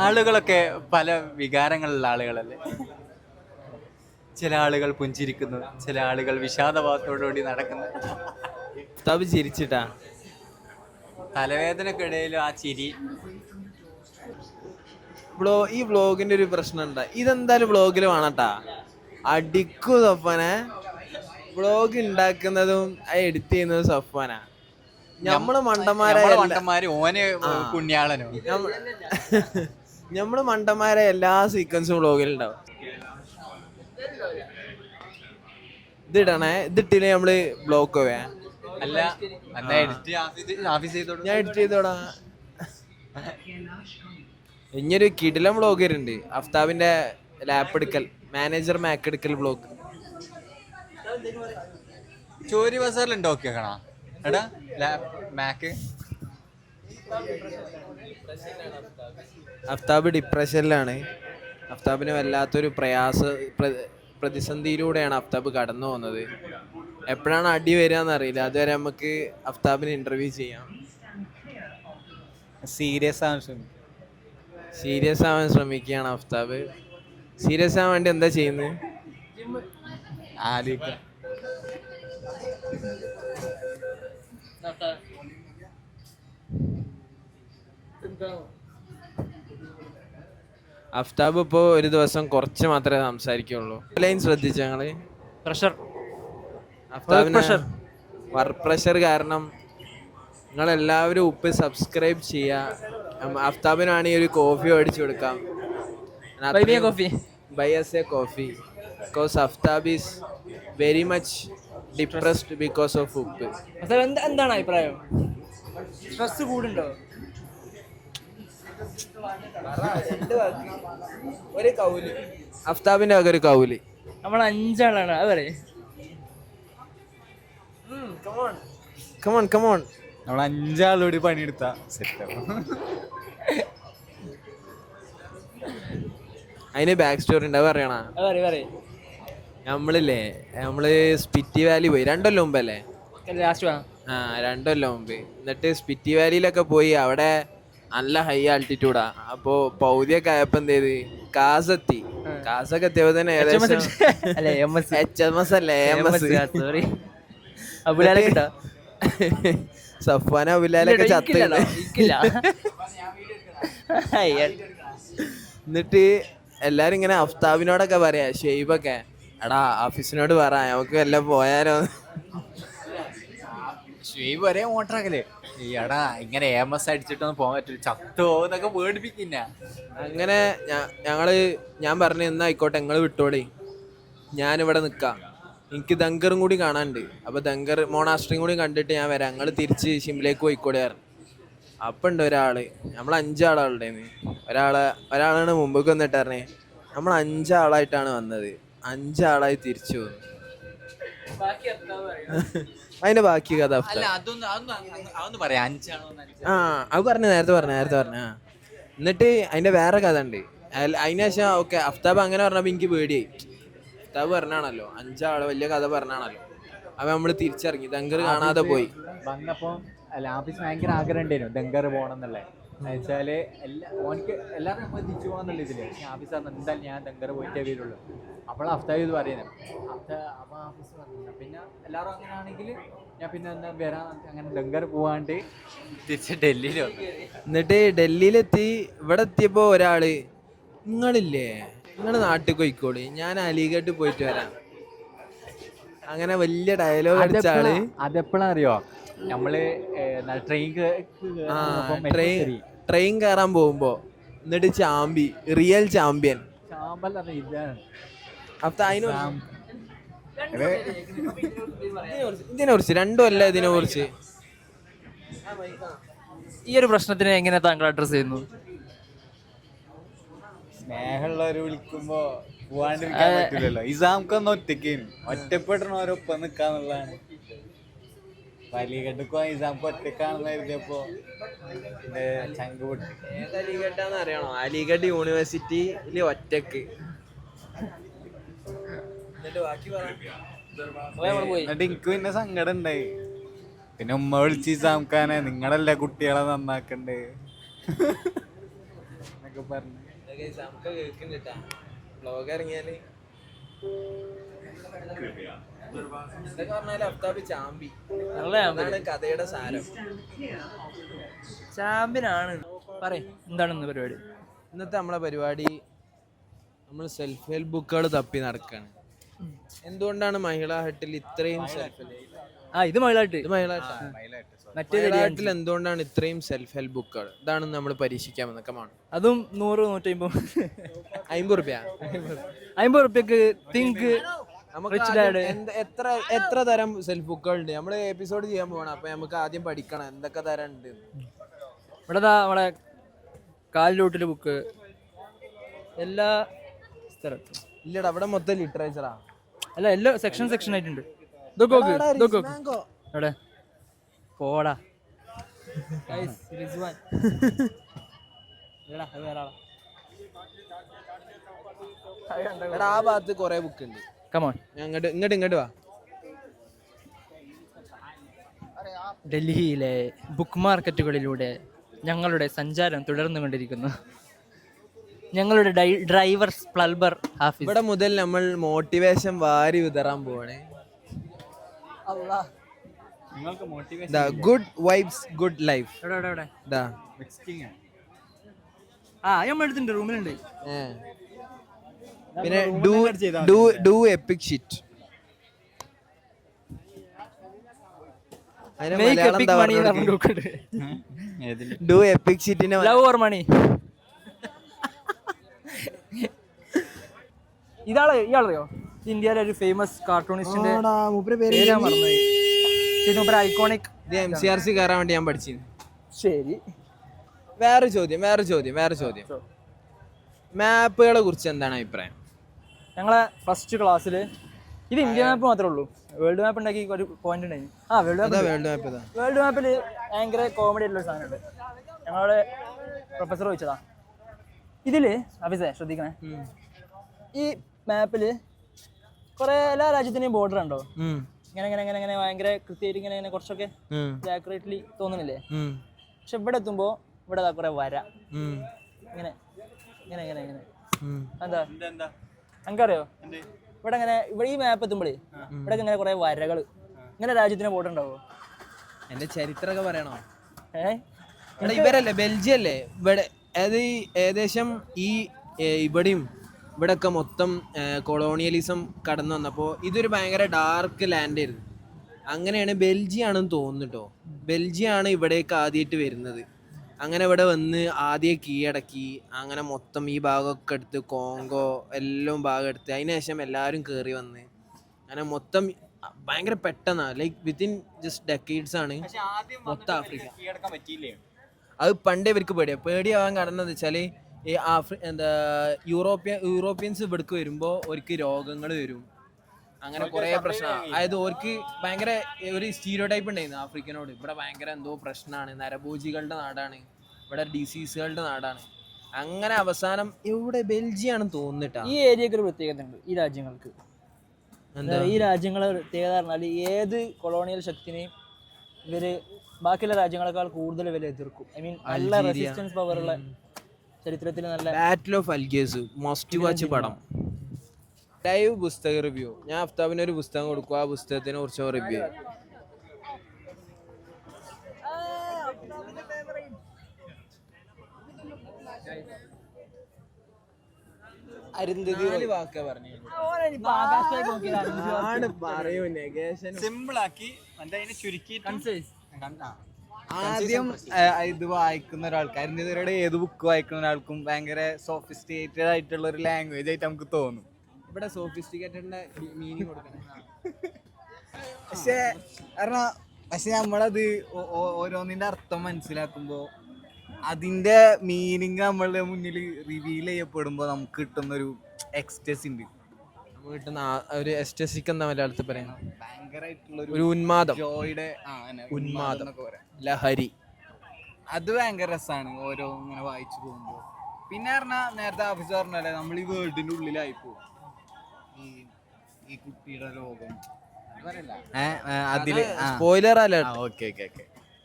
ആളുകളൊക്കെ പല വികാരങ്ങളുള്ള ആളുകളല്ലേ. ചില ആളുകൾ പുഞ്ചിരിക്കുന്നു, ചില ആളുകൾ വിഷാദഭാവത്തോടുകൂടി നടക്കുന്നു. അഫ്താബ് ചിരിച്ചിട്ടാ. തലവേദനക്കിടയിലും ആ ചിരി. ഈ വ്ളോഗിന്റെ ഒരു പ്രശ്നം ഉണ്ടാ, ഇതെന്തായാലും വ്ളോഗിൽ വേണട്ടാ. അടിക്കൂ സഫാനെ. വ്ളോഗ് ഉണ്ടാക്കുന്നതും എഡിറ്റ് ചെയ്യുന്നതും സഫാനാ. ഞമ്മള് മണ്ടന്മാര്, ഓന് പുണ്യാളനോ. ഞമ്മള് മണ്ടന്മാരെ എല്ലാ സീക്വൻസും വ്ളോഗിലുണ്ടാവും. ഇതിട്ടില്ലേ നമ്മള് ബ്ലോക്ക് പോവേ. അല്ല, ഞാൻ എഡിറ്റ് ചെയ്തോടാ. ഇനിയൊരു കിടിലം വ്ളോഗ് വരുന്നുണ്ട്, അഫ്താബിന്റെ ലാപ്പ് എടുക്കൽ, മാനേജർ മാക്ക് എടുക്കൽ വ്ളോഗ്. ചോരി ബസാറിൽ ഉണ്ടാക്കിയേക്കണ എടാ മാക്ക്. അഫ്താബ് ഡിപ്രഷനിലാണ്. അഫ്താബിന് വല്ലാത്തൊരു പ്രതിസന്ധിയിലൂടെയാണ് അഫ്താബ് കടന്നു പോകുന്നത്. എപ്പോഴാണ് അടി വരിക അറിയില്ല. അതുവരെ നമുക്ക് അഫ്താബിന് ഇന്റർവ്യൂ ചെയ്യാം. സീരിയസ് ആവാൻ ശ്രമിക്കുകയാണ് അഫ്താബ്. സീരിയസ് ആവാൻ വേണ്ടി എന്താ ചെയ്യുന്നത്? അഫ്താബ് ഇപ്പോ ഒരു ദിവസം കുറച്ച് മാത്രമേ സംസാരിക്കുള്ളൂ. ലൈൻ ശ്രദ്ധിച്ചു ഞങ്ങള്. വർക്ക് പ്രഷർ കാരണം നിങ്ങളെല്ലാവരും ഉപ്പ് സബ്സ്ക്രൈബ് ചെയ്യുക. അഫ്താബിനാണെങ്കിൽ ഒരു കോഫി മേടിച്ചു കൊടുക്കാം. Buy us a coffee. Because Aftab is very much depressed because of ഉപ്പ്. എന്താണ് അഭിപ്രായം? സ്ട്രെസ് കൂടുണ്ടോ? ഒരു കൗല്, അഫ്താബിന്റെ വക ഒരു കൗല്. നമ്മൾ 5 ആളാണ്, അത് പറയേ. കമോൺ നമ്മൾ 5 ആളോട് പണിയെടുത്ത സെറ്റാവും. അതിന് ബാക്ക് സ്റ്റോറി ഉണ്ട്, അത് പറയണ. നമ്മള് സ്പിറ്റി വാലി പോയി 2 കൊല്ലം മുമ്പല്ലേ? 2 കൊല്ലം മുമ്പ്. എന്നിട്ട് സ്പിറ്റി വാലിയിലൊക്കെ പോയി. അവിടെ നല്ല ഹൈ ആൾട്ടിറ്റ്യൂഡാ. അപ്പൊ പൗതിയൊക്കെ ആയപ്പോ എന്ത് ചെയ്ത്, കാസൊക്കെ എത്തിയപ്പോ തന്നെ ഏകദേശം സഫാന അബുലാലൊക്കെ ചത്ത്. എന്നിട്ട് എല്ലാരും ഇങ്ങനെ അഫ്താബിനോടൊക്കെ പറയാ, ഷെയ്ബൊക്കെ, എടാ ആഫീസിനോട് പറ നമുക്ക് വല്ല പോയാലോ. ഷെയ്ബ് ഒരേ മോട്ടറാക്കല്ലേ, എടാ ഇങ്ങനെ AMS അടിച്ചിട്ടൊന്നും പോകാൻ പറ്റില്ല, ചത്തോ എന്നൊക്കെ പേടിപ്പിക്കുന്ന. അങ്ങനെ ഞാൻ പറഞ്ഞു, എന്നാ ആയിക്കോട്ടെ നിങ്ങൾ വിട്ടോളി, ഞാനിവിടെ നിൽക്കാം, എനിക്ക് ദങ്കറും കൂടി കാണാനുണ്ട്. അപ്പൊ ദങ്കർ മോണാസ്ട്രിയും കൂടി കണ്ടിട്ട് ഞാൻ വരാം, ഞങ്ങൾ തിരിച്ച് ഷിംലേക്ക് പോയിക്കോളെ പറഞ്ഞു. അപ്പം ഉണ്ട് ഒരാള്, നമ്മൾ 5 ആളുണ്ടായിരുന്നു. ഒരാളാണ് മുമ്പേക്ക് വന്നിട്ട് പറഞ്ഞേ, നമ്മൾ 5 ആളായിട്ടാണ് വന്നത്, 5 ആളായി തിരിച്ചു പോകുന്നു. അതിന്റെ ബാക്കി കഥ അത് നേരത്തെ പറഞ്ഞ. എന്നിട്ട് അതിന്റെ വേറെ കഥ ഉണ്ട്. അതിനുശേഷം ഓക്കെ അഫ്താബ് അങ്ങനെ പറഞ്ഞപ്പോ എനിക്ക് പേടിയായി. അഫ്താബ് പറഞ്ഞാണല്ലോ 5 ആള് വലിയ കഥ പറഞ്ഞാണല്ലോ. അപ്പൊ നമ്മള് തിരിച്ചിറങ്ങി, ദങ്കർ കാണാതെ പോയി. വന്നപ്പോ ആഫീസ് ഭയങ്കര ആഗ്രഹം ഉണ്ടായിരുന്നു ദങ്കർ പോകണം എന്നുള്ളത്. എന്നുവെച്ചാല് ഓനക്ക് എല്ലാവരും നമ്മൾ തിരിച്ചു പോകാന്നുള്ള ഇതില്. പക്ഷെ ആഫീസ് എന്തായാലും ഞാൻ ദങ്കർ പോയിട്ടേ വരുള്ളൂ. അപ്പോൾ അഫ്താബ് ഇത് പറയുന്നത്. അപ്പൊ ആഫീസ് പറഞ്ഞില്ല. പിന്നെ എല്ലാവരും അങ്ങനെ ആണെങ്കിൽ ഞാൻ പിന്നെ എന്താ വരാൻ, അങ്ങനെ ദങ്കർ പോവാണ്ട് തിരിച്ച് ഡൽഹിയിൽ വന്നു. എന്നിട്ട് ഡൽഹിയിലെത്തി. ഇവിടെ എത്തിയപ്പോ ഒരാള്, നിങ്ങൾ നാട്ടിൽ പോയിക്കോളി, ഞാൻ അലിഗഡ് പോയിട്ട് വരാം. അങ്ങനെ വലിയ ഡയലോഗ് അടിച്ച ആള്. അതെപ്പോഴാ അറിയോ, നമ്മള് ട്രെയിൻ കയറാൻ പോകുമ്പോ എന്നിട്ട് റിയൽ ചാമ്പ്യൻ. അപ്പൊ ഇതിനെ കുറിച്ച് 2 കൊല്ലം ഇതിനെ കുറിച്ച്. ഈ ഒരു പ്രശ്നത്തിനെ എങ്ങനെ താങ്കൾ അഡ്രസ് ചെയ്യുന്നു? സ്നേഹമുള്ളവര് വിളിക്കുമ്പോ പോവാണ്ടിരിക്കാൻ പറ്റില്ലല്ലോ. ഇസാംക്കൊന്നും ഒറ്റപ്പെടണോരൊപ്പം നിക്കാന്നുള്ളതാണ്. അലിഗഡ്ക്ക് ഇസാംക്ക് ഒറ്റക്കാണെന്ന് കരുതിയപ്പോ ചങ്ക് പൊട്ടി. ഏത് അലിഗഡാന്ന് അറിയണോ? അലിഗഡ് യൂണിവേഴ്സിറ്റിയില് ഒറ്റക്ക്. എന്നിട്ട് എനിക്ക് പിന്നെ സങ്കടം ഉണ്ടായി. പിന്നെ ഉമ്മ വിളിച്ച് ഇസാംഖാനെ, നിങ്ങളല്ലേ കുട്ടികളെ നന്നാക്കണ്ടേ. എന്നൊക്കെ പറഞ്ഞു. നമുക്ക് കേൾക്കുന്നില്ല വ്ലോഗ് ഇറങ്ങിയാല് ഇതൊക്കെ പറഞ്ഞാല് അഫ്താബ് ചാമ്പി. അതാണ് കഥയുടെ സാരം. ചാമ്പ്യനാണ്. പറയ് എന്താണെന്ന് പരിപാടി? ഇന്നത്തെ നമ്മളെ പരിപാടി നമ്മൾ സെൽഫ് ഹെൽപ്പ് ബുക്കുകൾ തപ്പി നടക്കുകയാണ്. എന്തുകൊണ്ടാണ് മഹിളാ ഹട്ടിൽ ഇത്രയും ഇത് മയിലാട്ട്. മഹിളാ എന്തുകൊണ്ടാണ് ഇത്രയും സെൽഫ് ഹെൽപ്പ് ബുക്കുകൾ? ഇതാണ് നമ്മൾ പരീക്ഷിക്കാൻ വന്നേക്കമാണ്. അതും 100-150 ₹50. തിങ്ക് നമുക്ക് എത്ര തരം സെൽഫ് ബുക്കുകൾ ഉണ്ട്? നമ്മള് എപ്പിസോഡ് ചെയ്യാൻ പോകണം. അപ്പൊ നമുക്ക് ആദ്യം പഠിക്കണം എന്തൊക്കെ തരം ഉണ്ട്. ഇവിടെ നമ്മളെ കാലിലോട്ടില് ബുക്ക് എല്ലാ സ്ഥലത്തും ഇല്ലടാ, അവിടെ മൊത്തം ലിറ്ററേച്ചറാ. അല്ല, എല്ലാ സെക്ഷൻ ആയിട്ടുണ്ട്. എവിടെ പോടാ റിസ്വാൻ. എടാ, ആ ഭാഗത്ത് കൊറേ ബുക്ക് ഉണ്ട്. കമോൺ, ഇങ്ങോട്ട് വാ. ഡൽഹിയിലെ ബുക്ക് മാർക്കറ്റുകളിലൂടെ ഞങ്ങളുടെ സഞ്ചാരം തുടർന്നുകൊണ്ടിരിക്കുന്നു. ഞങ്ങളുടെ ഡ്രൈവർ പ്ലംബർ ഹാഫിസ്. ഇവിടെ മുതൽ നമ്മൾ മോട്ടിവേഷൻ വാരി വിതറാൻ പോവാണ്. Good vibes good life. എടുത്തിട്ടുണ്ട്, റൂമിലുണ്ട്. പിന്നെ do epic shit. Do epic ഷിറ്റിന് ലവ് ഓർ മണി. ഇയാളറിയോ? ഇന്ത്യയിലെ ഒരു ഫേമസ് കാർട്ടൂണിസ്റ്റിന്റെ ഐക്കോണിക്. MCRC കയറാൻ വേണ്ടി ഞാൻ പഠിച്ചിരുന്നു. ശരി, വേറെ ചോദ്യം. മാപ്പുകളെ കുറിച്ച് എന്താണ് അഭിപ്രായം? ഞങ്ങളെ ഫസ്റ്റ് ക്ലാസ്സിൽ ഇത് ഇന്ത്യ മാപ്പ് മാത്രമേ ഉള്ളൂ. വേൾഡ് മാപ്പ് ഉണ്ടാക്കി ഒരു പോയിന്റ് ഉണ്ടായി. വേൾഡ് മാപ്പിൽ ഭയങ്കര കോമഡി ആയിട്ടുള്ള ഒരു സാധനമുണ്ട്. ഞങ്ങളുടെ പ്രൊഫസർ ചോദിച്ചതാ, ഇതില് അഫീസേ ശ്രദ്ധിക്കണേ, ഈ മാപ്പില് കുറെ എല്ലാ രാജ്യത്തിന്റെയും ബോർഡർ ഉണ്ടോ? ഇങ്ങനെ ഭയങ്കര കൃത്യമായിട്ട് ഇങ്ങനെ കുറച്ചൊക്കെ ആക്യുറേറ്റ്ലി തോന്നുന്നില്ലേ? പക്ഷെ ഇവിടെ എത്തുമ്പോ ഇവിടെ കുറെ വര ഇങ്ങനെ എന്താ എനിക്കറിയോ? ഇവിടെ ഈ മാപ്പ് എത്തുമ്പോഴേ ഇവിടെ ഇങ്ങനെ കുറെ വരകള് ഇങ്ങനെ രാജ്യത്തിന് ബോർഡർ ഉണ്ടാവോ? എന്റെ ചരിത്രമൊക്കെ പറയണോ? ഇവരല്ലേ ബെൽജിയം അല്ലേ ഇവിടെ? ഏകദേശം ഇവിടെയും ഇവിടെയൊക്കെ മൊത്തം കൊളോണിയലിസം കടന്നു വന്നപ്പോൾ ഇതൊരു ഭയങ്കര ഡാർക്ക് ലാൻഡ് ആയിരുന്നു. അങ്ങനെയാണ് ബെൽജിയാണെന്ന് തോന്നുന്നു കേട്ടോ. ബെൽജിയാണ് ഇവിടേക്ക് ആദ്യമായിട്ട് വരുന്നത്. അങ്ങനെ ഇവിടെ വന്ന് ആദ്യം കീഴടക്കി. അങ്ങനെ മൊത്തം ഈ ഭാഗമൊക്കെ എടുത്ത് കോങ്കോ എല്ലാം ഭാഗം എടുത്ത് അതിനുശേഷം എല്ലാവരും കയറി വന്ന് അങ്ങനെ മൊത്തം ഭയങ്കര പെട്ടെന്നാണ്, ലൈക്ക് വിത്തിൻ ജസ്റ്റ് ഡെക്കേഡ്സ് ആണ് മൊത്തം ആഫ്രിക്ക. അത് പണ്ടേ ഇവർക്ക് പേടിയാവാൻ കാരണം എന്താ വെച്ചാൽ ഈ യൂറോപ്യൻസ് ഇവിടേക്ക് വരുമ്പോൾ അവർക്ക് രോഗങ്ങൾ വരും, അങ്ങനെ കുറേ പ്രശ്നമാണ്. അതായത് അവർക്ക് ഭയങ്കര ഒരു സ്റ്റീരിയോ ടൈപ്പ് ഉണ്ടായിരുന്നു ആഫ്രിക്കനോട്. ഇവിടെ ഭയങ്കര എന്തോ പ്രശ്നമാണ്, നരഭോജികളുടെ നാടാണ്, ഇവിടെ ഡിസീസുകളുടെ നാടാണ്. അങ്ങനെ അവസാനം ഇവിടെ ബെൽജിയാണെന്ന് തോന്നുന്നിട്ടാ. ഈ ഏരിയക്ക് ഒരു പ്രത്യേകത ഉണ്ട് ഈ രാജ്യങ്ങൾക്ക്. ഈ രാജ്യങ്ങളെ പ്രത്യേകത പറഞ്ഞാൽ ഏത് കൊളോണിയൽ ശക്തിനെയും ഇവര് ബാക്കിയുള്ള രാജ്യങ്ങളെക്കാൾ കൂടുതൽ ഇവരെ എതിർക്കും. ഐ മീൻ നല്ല റെസിസ്റ്റൻസ് പവറുള്ള, ചരിത്രത്തിൽ നല്ല ബാറ്റിൽ ഓഫ് അൽഗേഴ്സ് മസ്റ്റ് വാച്ച് പടം. ലൈവ് പുസ്തക റിവ്യൂ. ഞാൻ അഫ്താബിന് ഒരു പുസ്തകം കൊടുക്കും, ആ പുസ്തകത്തിനെ കുറിച്ച് റിവ്യൂ. ആദ്യം ഇത് വായിക്കുന്ന ഒരാൾക്ക്, അരുന്ധതിയുടെ ഏത് ബുക്ക് വായിക്കുന്ന ഒരാൾക്കും ഭയങ്കര സോഫിസ്റ്റിക്കേറ്റഡ് ആയിട്ടുള്ള ഒരു ലാംഗ്വേജ് ആയിട്ട് നമുക്ക് തോന്നും. ഇവിടെ സോഫിസ്റ്റിക്കേറ്റഡിന്റെ മീനിങ് കൊടുക്കണം. പക്ഷെ നമ്മളത് ഓരോന്നിന്റെ അർത്ഥം മനസ്സിലാക്കുമ്പോ അതിന്റെ മീനിങ് നമ്മളുടെ മുന്നിൽ റിവീൽ ചെയ്യപ്പെടുമ്പോ നമുക്ക് കിട്ടുന്നൊരു എക്സ്റ്റസി ഉണ്ട്. നമുക്ക് കിട്ടുന്ന ഒരു എക്സ്റ്റസിക്ക് എന്താ മലയാളത്തിൽ പറയുന്നത്? ഭയങ്കരമായിട്ടുള്ള ഒരു ഉന്മാദം, ജോയുടെ ഉന്മാദം എന്നൊക്കെ പറയാം, ലഹരി. അത് ഭയങ്കര രസമാണ് ഓരോ ഇങ്ങനെ വായിച്ചു പോകുമ്പോ. പിന്നെ പറഞ്ഞാൽ നേരത്തെ ഓഫീസർ പറഞ്ഞല്ലേ, നമ്മൾ ഈ വേൾഡിന്റെ ഉള്ളിലായി പോകും. ഈ കുട്ടിയുടെ ലോകം അതില് സ്പോയിലർ അല്ല. ഓക്കെ.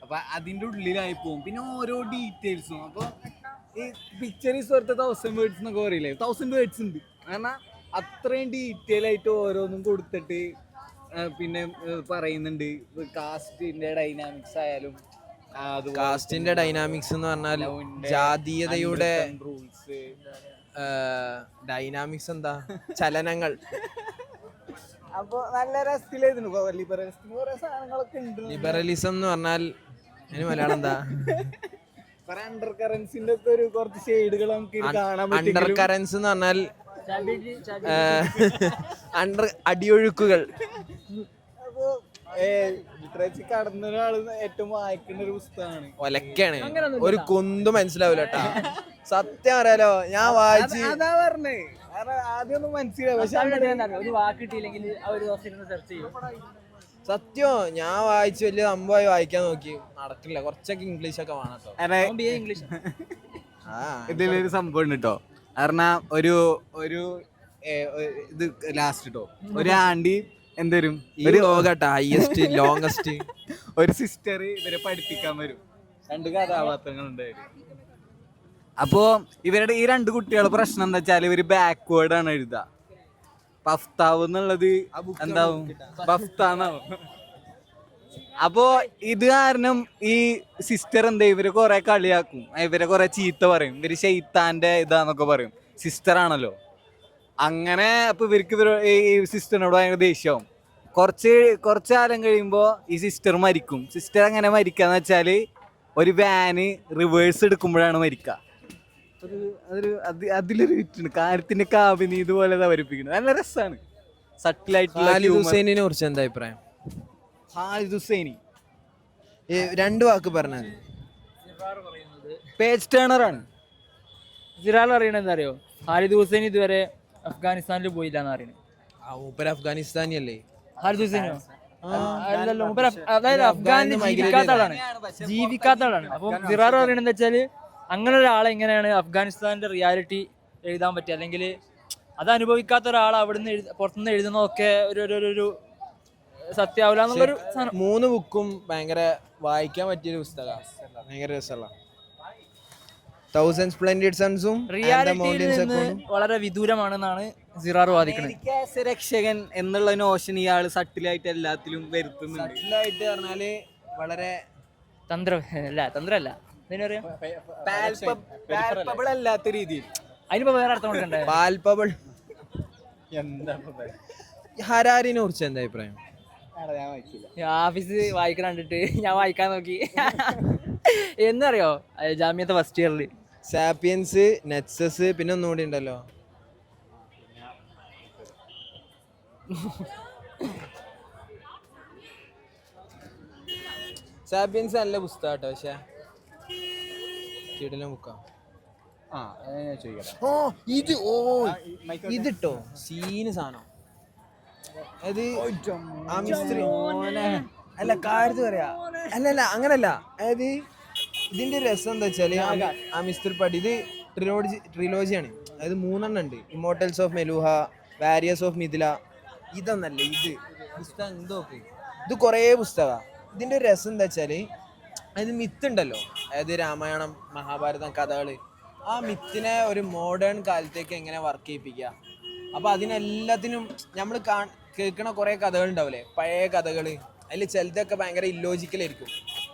അപ്പൊ അതിന്റെ ഉള്ളിലായി പോകും. പിന്നെ ഓരോ ഡീറ്റെയിൽസും. അപ്പൊ ഈ പിക്ചർ ഈസ് വർത്ത് 1000 വേർഡ്സ് എന്നൊക്കെ പറയില്ലേ, 1000 വേർഡ്സ് ഉണ്ട്. കാരണം അത്രയും ഡീറ്റെയിൽ ആയിട്ട് ഓരോന്നും കൊടുത്തിട്ട് പിന്നെ പറയുന്നുണ്ട്. കാസ്റ്റിന്റെ ഡൈനാമിക്സ് ആയാലും കാസ്റ്റിന്റെ ഡൈനാമിക്സ് എന്ന് പറഞ്ഞാൽ ജാതീയതയുടെ റൂൾസ്, ഡൈനാമിക്സ് എന്താ, ചലനങ്ങൾ. അപ്പൊ നല്ല രസത്തിലായിരുന്നു. ലിബറലിസത്തിന് കുറെ സാധനങ്ങളൊക്കെ ഉണ്ട്. ലിബറലിസം എന്ന് പറഞ്ഞാൽ അതിന് മലയാളം എന്താ? അണ്ടർ കറൻസിന്റെ ഒക്കെ ഒരു കുറച്ച് ഷെയ്ഡുകൾ നമുക്ക് കാണാൻ പറ്റും. അണ്ടർ കറൻസ് എന്ന് പറഞ്ഞാൽ അണ്ടർ അടിയൊഴുക്കുകൾ. അപ്പൊ ലിറ്ററേച്ചർ കടന്ന ഒരാള് ഏറ്റവും വായിക്കേണ്ട ഒരു പുസ്തകമാണ്. ഒലക്കാണ്, ഒരു കുന്തും മനസ്സിലാവില്ല കേട്ടാ. സത്യം അറിയാലോ, ഞാൻ വായിച്ച് അതാ പറഞ്ഞേ. ആദ്യം ഒന്നും മനസ്സിലാവും, പക്ഷെ ഒരു വാക്ക് കിട്ടിയില്ലെങ്കിൽ ആ ഒരു ദിവസം ഇരുന്ന് സെർച്ച് ചെയ്യും. സത്യം ഞാൻ വായിച്ച് വലിയ സംഭവമായി വായിക്കാൻ നോക്കി, നടക്കില്ല. കുറച്ചൊക്കെ ഇംഗ്ലീഷ് ഒക്കെ വേണം കേട്ടോ. ഇംഗ്ലീഷ് ഇതിലൊരു സംഭവം ഉണ്ട് കേട്ടോ. കാരണം ഒരു ഇത് ലാസ്റ്റ് കേട്ടോ, ഒരു ആൻറ്റി എന്തരും ഒരു ഹൈയസ്റ്റ് ലോങ്സ്റ്റ് ഒരു സിസ്റ്റർ ഇവരെ പഠിപ്പിക്കാൻ വരും. 2 കഥാപാത്രങ്ങളുണ്ട്. അപ്പോ ഇവരുടെ ഈ 2 കുട്ടികളുടെ പ്രശ്നം എന്താ വെച്ചാൽ ഇവര് ബാക്ക്വേർഡ് ആണ് എഴുതുക. പഫ്താവ് എന്നുള്ളത് എന്താവും, പഫ്താന്നാവും. അപ്പോ ഇത് കാരണം ഈ സിസ്റ്റർ എന്താ ഇവര് കുറെ കളിയാക്കും, ഇവരെ കുറെ ചീത്ത പറയും. ഇവര് ഷെയ്ത്താന്റെ ഇതാന്നൊക്കെ പറയും. സിസ്റ്റർ ആണല്ലോ. അങ്ങനെ അപ്പൊ ഇവർക്ക് ഈ സിസ്റ്ററിനോട് ഭയങ്കര ദേഷ്യമാവും. കുറച്ച് കാലം കഴിയുമ്പോൾ ഈ സിസ്റ്റർ മരിക്കും. സിസ്റ്റർ എങ്ങനെ മരിക്കാന്ന് വെച്ചാല് ഒരു വാന് റിവേഴ്സ് എടുക്കുമ്പോഴാണ് മരിക്കുക. അതിലൊരു വിറ്റുണ്ട്. കാര്യത്തിന്റെ കാവിനി ഇതുപോലെ അവതരിപ്പിക്കുന്നത് നല്ല രസമാണ്. സട്ടിലായിട്ടുള്ള ഖാലിദ് ഹുസൈനിനെ കുറിച്ച് എന്താ അഭിപ്രായം? ഖാലിദ് ഹുസൈനി 2 വാക്ക് പറഞ്ഞാൽ. പേജ് ടേണർ ആണ്. സിറാൽ അറിയണത് എന്താ അറിയോ? ഖാലിദ് ഹുസൈൻ ഇതുവരെ അഫ്ഗാനിസ്ഥാനിൽ പോയില്ല എന്ന് പറയുന്നത്. മൂപ്പര് അഫ്ഗാനിസ്ഥാനി അല്ലേ? ഖാലിദ് ഹുസൈനോ? അല്ലല്ലോ, അതായത് അഫ്ഗാനിൽ ജീവിക്കാത്ത ആളാണ്. അപ്പം സിറാർ പറയണത് എന്താ വെച്ചാല് അങ്ങനെ ഒരാളെ എങ്ങനെയാണ് അഫ്ഗാനിസ്ഥാന്റെ റിയാലിറ്റി എഴുതാൻ പറ്റുക, അല്ലെങ്കിൽ അത് അനുഭവിക്കാത്ത ഒരാൾ അവിടുന്ന് പുറത്തുനിന്ന് എഴുതുന്നതൊക്കെ ഒരു സത്യാവില്ല എന്നുള്ളൊരു സാധനം. 3 ബുക്കും ഭയങ്കര വായിക്കാൻ പറ്റിയൊരു പുസ്തകമാണ്. ഭയങ്കര രസമുള്ള തൗസൻഡ് സ്പ്ലെൻഡിഡ് സൺസും റിയാലിറ്റിയിൽ നിന്ന് വളരെ വിദൂരമാണെന്നാണ് സിറാർ വാദിക്കുന്നത്. രക്ഷകൻ എന്നുള്ള നോഷൻ ഇയാള് സട്ടിലായിട്ട് എല്ലാത്തിലും വരുത്തുന്നുണ്ട്. സട്ടിലായിട്ട് പറഞ്ഞാല് വളരെ തന്ത്രല്ല പാൽപ്പബിൾ അല്ലാത്ത രീതിയിൽ. അതിനിപ്പോ വേറെ അർത്ഥം കൊടുക്കണ്ടേ? പാൽപ്പബിൾ. ഹരാരിനെ കുറിച്ച് എന്താ അഭിപ്രായം? ആഫീസ് വായിക്കാൻ കണ്ടിട്ട് ഞാൻ വായിക്കാൻ നോക്കി. എന്നറിയോ, ജാമ്യത്തെ ഫസ്റ്റ് ഇയറിൽ സാപ്പിയൻസ്, നെക്സസ്, പിന്നെ ഒന്നുകൂടി ഉണ്ടല്ലോ, സാപ്പിയൻസ് നല്ല പുസ്തകം കേട്ടോ. പക്ഷെ കിടിലൻ ബുക്കാ. ഇതിട്ടോ സീന് സാധനം. അത് അല്ല കാര്യത്ത് പറയാ, അല്ലല്ല അങ്ങനല്ല. അതായത് ഇതിന്റെ രസം എന്താ വെച്ചാല് മിസ്റ്റർ പടി ഇത് ട്രിലോജിയാണ്. അതായത് 3 എണ്ണം ഉണ്ട്. Immortals of Meluha, warriors of Mithila. ഇതൊന്നല്ല, ഇത് പുസ്തകം ഇതൊക്കെ ഇത് കുറേ പുസ്തകമാണ്. ഇതിന്റെ ഒരു രസം എന്താ വെച്ചാല് അതായത് മിത്ത് ഉണ്ടല്ലോ, അതായത് രാമായണം, മഹാഭാരതം കഥകള്, ആ മിത്തിനെ ഒരു മോഡേൺ കാലത്തേക്ക് എങ്ങനെ വർക്ക് ചെയ്യിപ്പിക്കുക. അപ്പൊ അതിനെല്ലാത്തിനും നമ്മൾ കേൾക്കണ കുറെ കഥകൾ ഉണ്ടാവില്ലേ, പഴയ കഥകള്. അതിൽ ചിലതൊക്കെ ഭയങ്കര ഇല്ലോജിക്കലായിരിക്കും.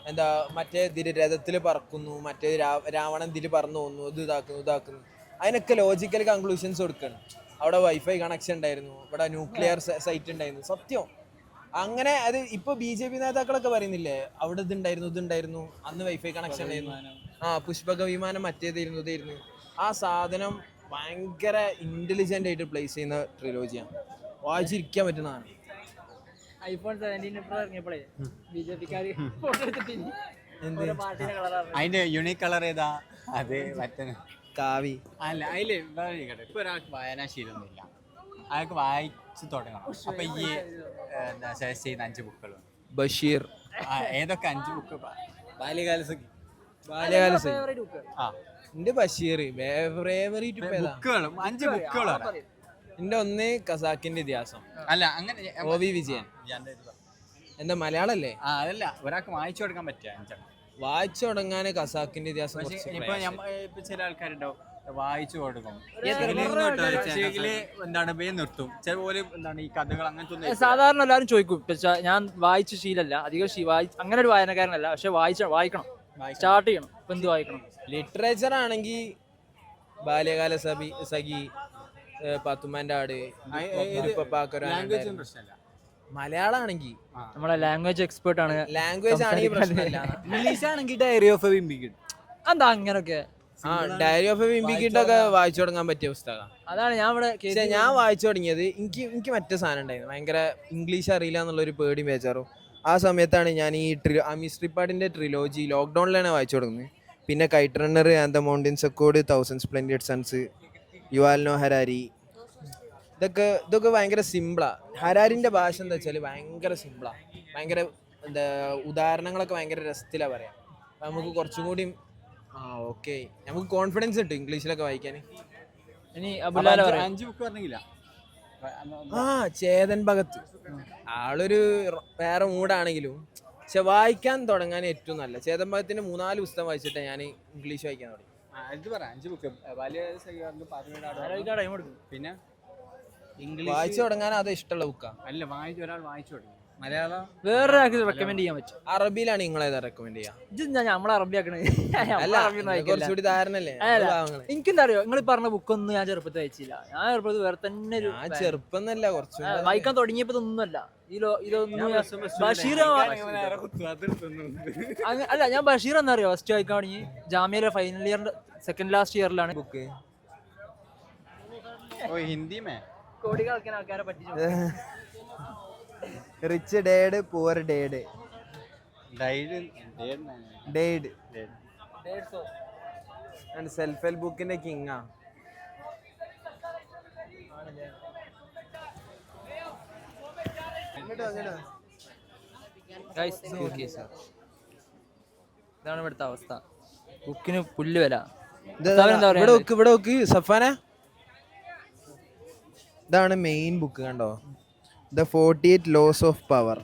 എന്താ മറ്റേ രഥത്തിൽ പറക്കുന്നു, മറ്റേ രാവണൻ ഇതിൽ പറന്നു പോകുന്നു, ഇത് ഇതാക്കുന്നു. അതിനൊക്കെ ലോജിക്കൽ കൺക്ലൂഷൻസ് കൊടുക്കണം. അവിടെ വൈഫൈ കണക്ഷൻ ഉണ്ടായിരുന്നു, ഇവിടെ ന്യൂക്ലിയർ സൈറ്റ് ഉണ്ടായിരുന്നു. സത്യം അങ്ങനെ. അത് ഇപ്പൊ BJP നേതാക്കളൊക്കെ പറയുന്നില്ലേ, അവിടെ ഇതുണ്ടായിരുന്നു, അന്ന് വൈഫൈ കണക്ഷൻ ഉണ്ടായിരുന്നു, പുഷ്പക വിമാനം മറ്റേതായിരുന്നു, ഇതായിരുന്നു. ആ സാധനം ഭയങ്കര ഇന്റലിജന്റ് ആയിട്ട് പ്ലേസ് ചെയ്യുന്ന ട്രിലോജിയാണ്. വായിച്ചിരിക്കാൻ പറ്റുന്നതാണ്. ഐഫോൺ 17 Pro ഇറങ്ങിയപ്പോഴേ ബിജെപിക്കാര് അതിന്റെ യൂണിക് കളർ ഏതാ? അത് മറ്റേ കാവി അല്ല. അതില് ഇപ്പൊ ഒരാൾക്ക് വായനാശീലമൊന്നുമില്ല, അയാൾക്ക് വായിച്ചു തുടങ്ങണം. അപ്പൊ ഈ എന്താ സജസ്റ്റ് ചെയ്യുന്ന 5 ബുക്കുകളും ബഷീർ. ഏതൊക്കെ 5 ബുക്ക്? ബാല്യകാലസഖി. എന്റെ ബഷീർ ഫേവറേറ്റ് ബുക്കുകളും 5 ബുക്കുകളാണ്. എന്റെ ഒന്ന് ഖസാക്കിന്റെ ഇതിഹാസം. അല്ല അങ്ങനെ OV വിജയൻ. എന്താ മലയാളല്ലേ? അതല്ല, ഒരാൾക്ക് വായിച്ചു കൊടുക്കാൻ പറ്റിയ 5. വായിച്ചു തുടങ്ങാൻ കസാക്കിന്റെ ഇതിഹാസം കുറച്ച് ഇപ്പൊ ഇപ്പൊ ചില ആൾക്കാരുണ്ടാവും വായിച്ചു കൊടുക്കും എന്താണ് നിർത്തും ചിലപോലെ എന്താണ് ഈ കഥകൾ അങ്ങനത്തെ ഒന്നും സാധാരണ എല്ലാവരും ചോദിക്കും ഞാൻ വായിച്ച ശീലമല്ല അധികം അങ്ങനെ ഒരു വായനക്കാരനല്ല, പക്ഷെ വായിക്കണം, സ്റ്റാർട്ട് ചെയ്യണം. ഇപ്പൊ എന്ത് വായിക്കണം? ലിറ്ററേച്ചർ ആണെങ്കിൽ ബാല്യകാല സഖി, പാത്തുമ്മാന്റെ ആട്, ലാംഗ്വേജ് പ്രശ്നമല്ല. മലയാളം ആണെങ്കിൽ നമ്മളെ ലാംഗ്വേജ് എക്സ്പേർട്ട് ആണ്. ലാംഗ്വേജ് ആണെങ്കിൽ പ്രശ്നമില്ല. ഇംഗ്ലീഷ് ആണെങ്കിൽ diary of a wimpy kid. എന്താ അങ്ങനൊക്കെ? ഡയറി ഓഫ് എ വിംബി കിഡൊക്കെ വായിച്ചു തുടങ്ങാൻ പറ്റിയ പുസ്തകം. അതാണ് ഞാൻ ഇവിടെ ഞാൻ വായിച്ചു തുടങ്ങിയത്. എനിക്ക് മറ്റേ സാധനം ഉണ്ടായിരുന്നു, ഭയങ്കര ഇംഗ്ലീഷ് അറിയില്ല എന്നുള്ളൊരു പേടി ബേജാറും. ആ സമയത്താണ് ഞാൻ ഈ അമീസ് ട്രിപ്പാഡിന്റെ ട്രിലോജി ലോക്ക്ഡൌണിലാണ് വായിച്ചു തുടങ്ങുന്നത്. പിന്നെ kite runner and the mountains അക്കോർഡ്, 1000 splendid suns, Yuval Noah Harari, ഇതൊക്കെ ഭയങ്കര സിമ്പിളാ. ഹരാരിന്റെ ഭാഷ എന്താ വെച്ചാൽ ഭയങ്കര സിമ്പിളാ, ഭയങ്കര എന്താ ഉദാഹരണങ്ങളൊക്കെ ഭയങ്കര രസത്തിലാ പറയാം. നമുക്ക് കുറച്ചും കൂടി ഓക്കെ നമുക്ക് കോൺഫിഡൻസ് കിട്ടും ഇംഗ്ലീഷിലൊക്കെ വായിക്കാൻ. ഇനി 5 ബുക്ക് പറഞ്ഞില്ല. ചേതൻ ഭഗത് ആളൊരു വേറെ മൂഡാണെങ്കിലും പക്ഷെ വായിക്കാൻ തുടങ്ങാൻ ഏറ്റവും നല്ല ചേതൻ ഭഗത്തിന്റെ 3-4 പുസ്തകം വായിച്ചിട്ട് ഞാൻ ഇംഗ്ലീഷ് വായിക്കാൻ തുടങ്ങി. 5 ബുക്ക് പിന്നെ ഇംഗ്ലീഷ് വായിച്ചു തുടങ്ങാൻ അത് ഇഷ്ടമുള്ള ബുക്കാ. അല്ല ഒരാൾ വായിച്ചു തുടങ്ങി മലയാളം. വേറൊരാൾക്ക് റെക്കമെൻഡ് ചെയ്യാൻ പറ്റും. അറബിയിലാണ് നിങ്ങളേതാ റെക്കമെൻഡ് ചെയ്യാ? ഇത് നമ്മളെ അറബി ആക്കണേ. കുറച്ചുകൂടി ധാരണല്ലേ? എനിക്കെന്താ അറിയോ, നിങ്ങൾ പറഞ്ഞ ബുക്കൊന്നും ഞാൻ ചെറുപ്പത്തിൽ വായിച്ചില്ല. ഞാൻ ചെറുപ്പത്തിൽ വേറെ തന്നെ ഒരു ചെറുപ്പം എന്നല്ല, കുറച്ച് വായിക്കാൻ തുടങ്ങിയപ്പോ ഇതൊന്നുമല്ല. ഇതൊന്നും ബഷീർ അല്ല, ഞാൻ ബഷീർ എന്നറിയോ ഫസ്റ്റ് വായിക്കാൻ തുടങ്ങി ജാമ്യയിലെ ഫൈനൽ ഇയറിന്റെ സെക്കൻഡ് ലാസ്റ്റ് ഇയറിലാണ്. ബുക്ക് ഹിന്ദി കോടിക്കണക്കിന് ആൾക്കാരെ പറ്റി rich dad poor dad dad self help ബുക്കിന്റെ കിങ്ങാ. ഇതാണ് ഇവിടുത്തെ അവസ്ഥ. ബുക്കിന് പുല്ല് വില. ഇവിടെ നോക്ക് സഫാന, ഇതാണ് മെയിൻ ബുക്ക് കണ്ടോ, the 48 laws of power.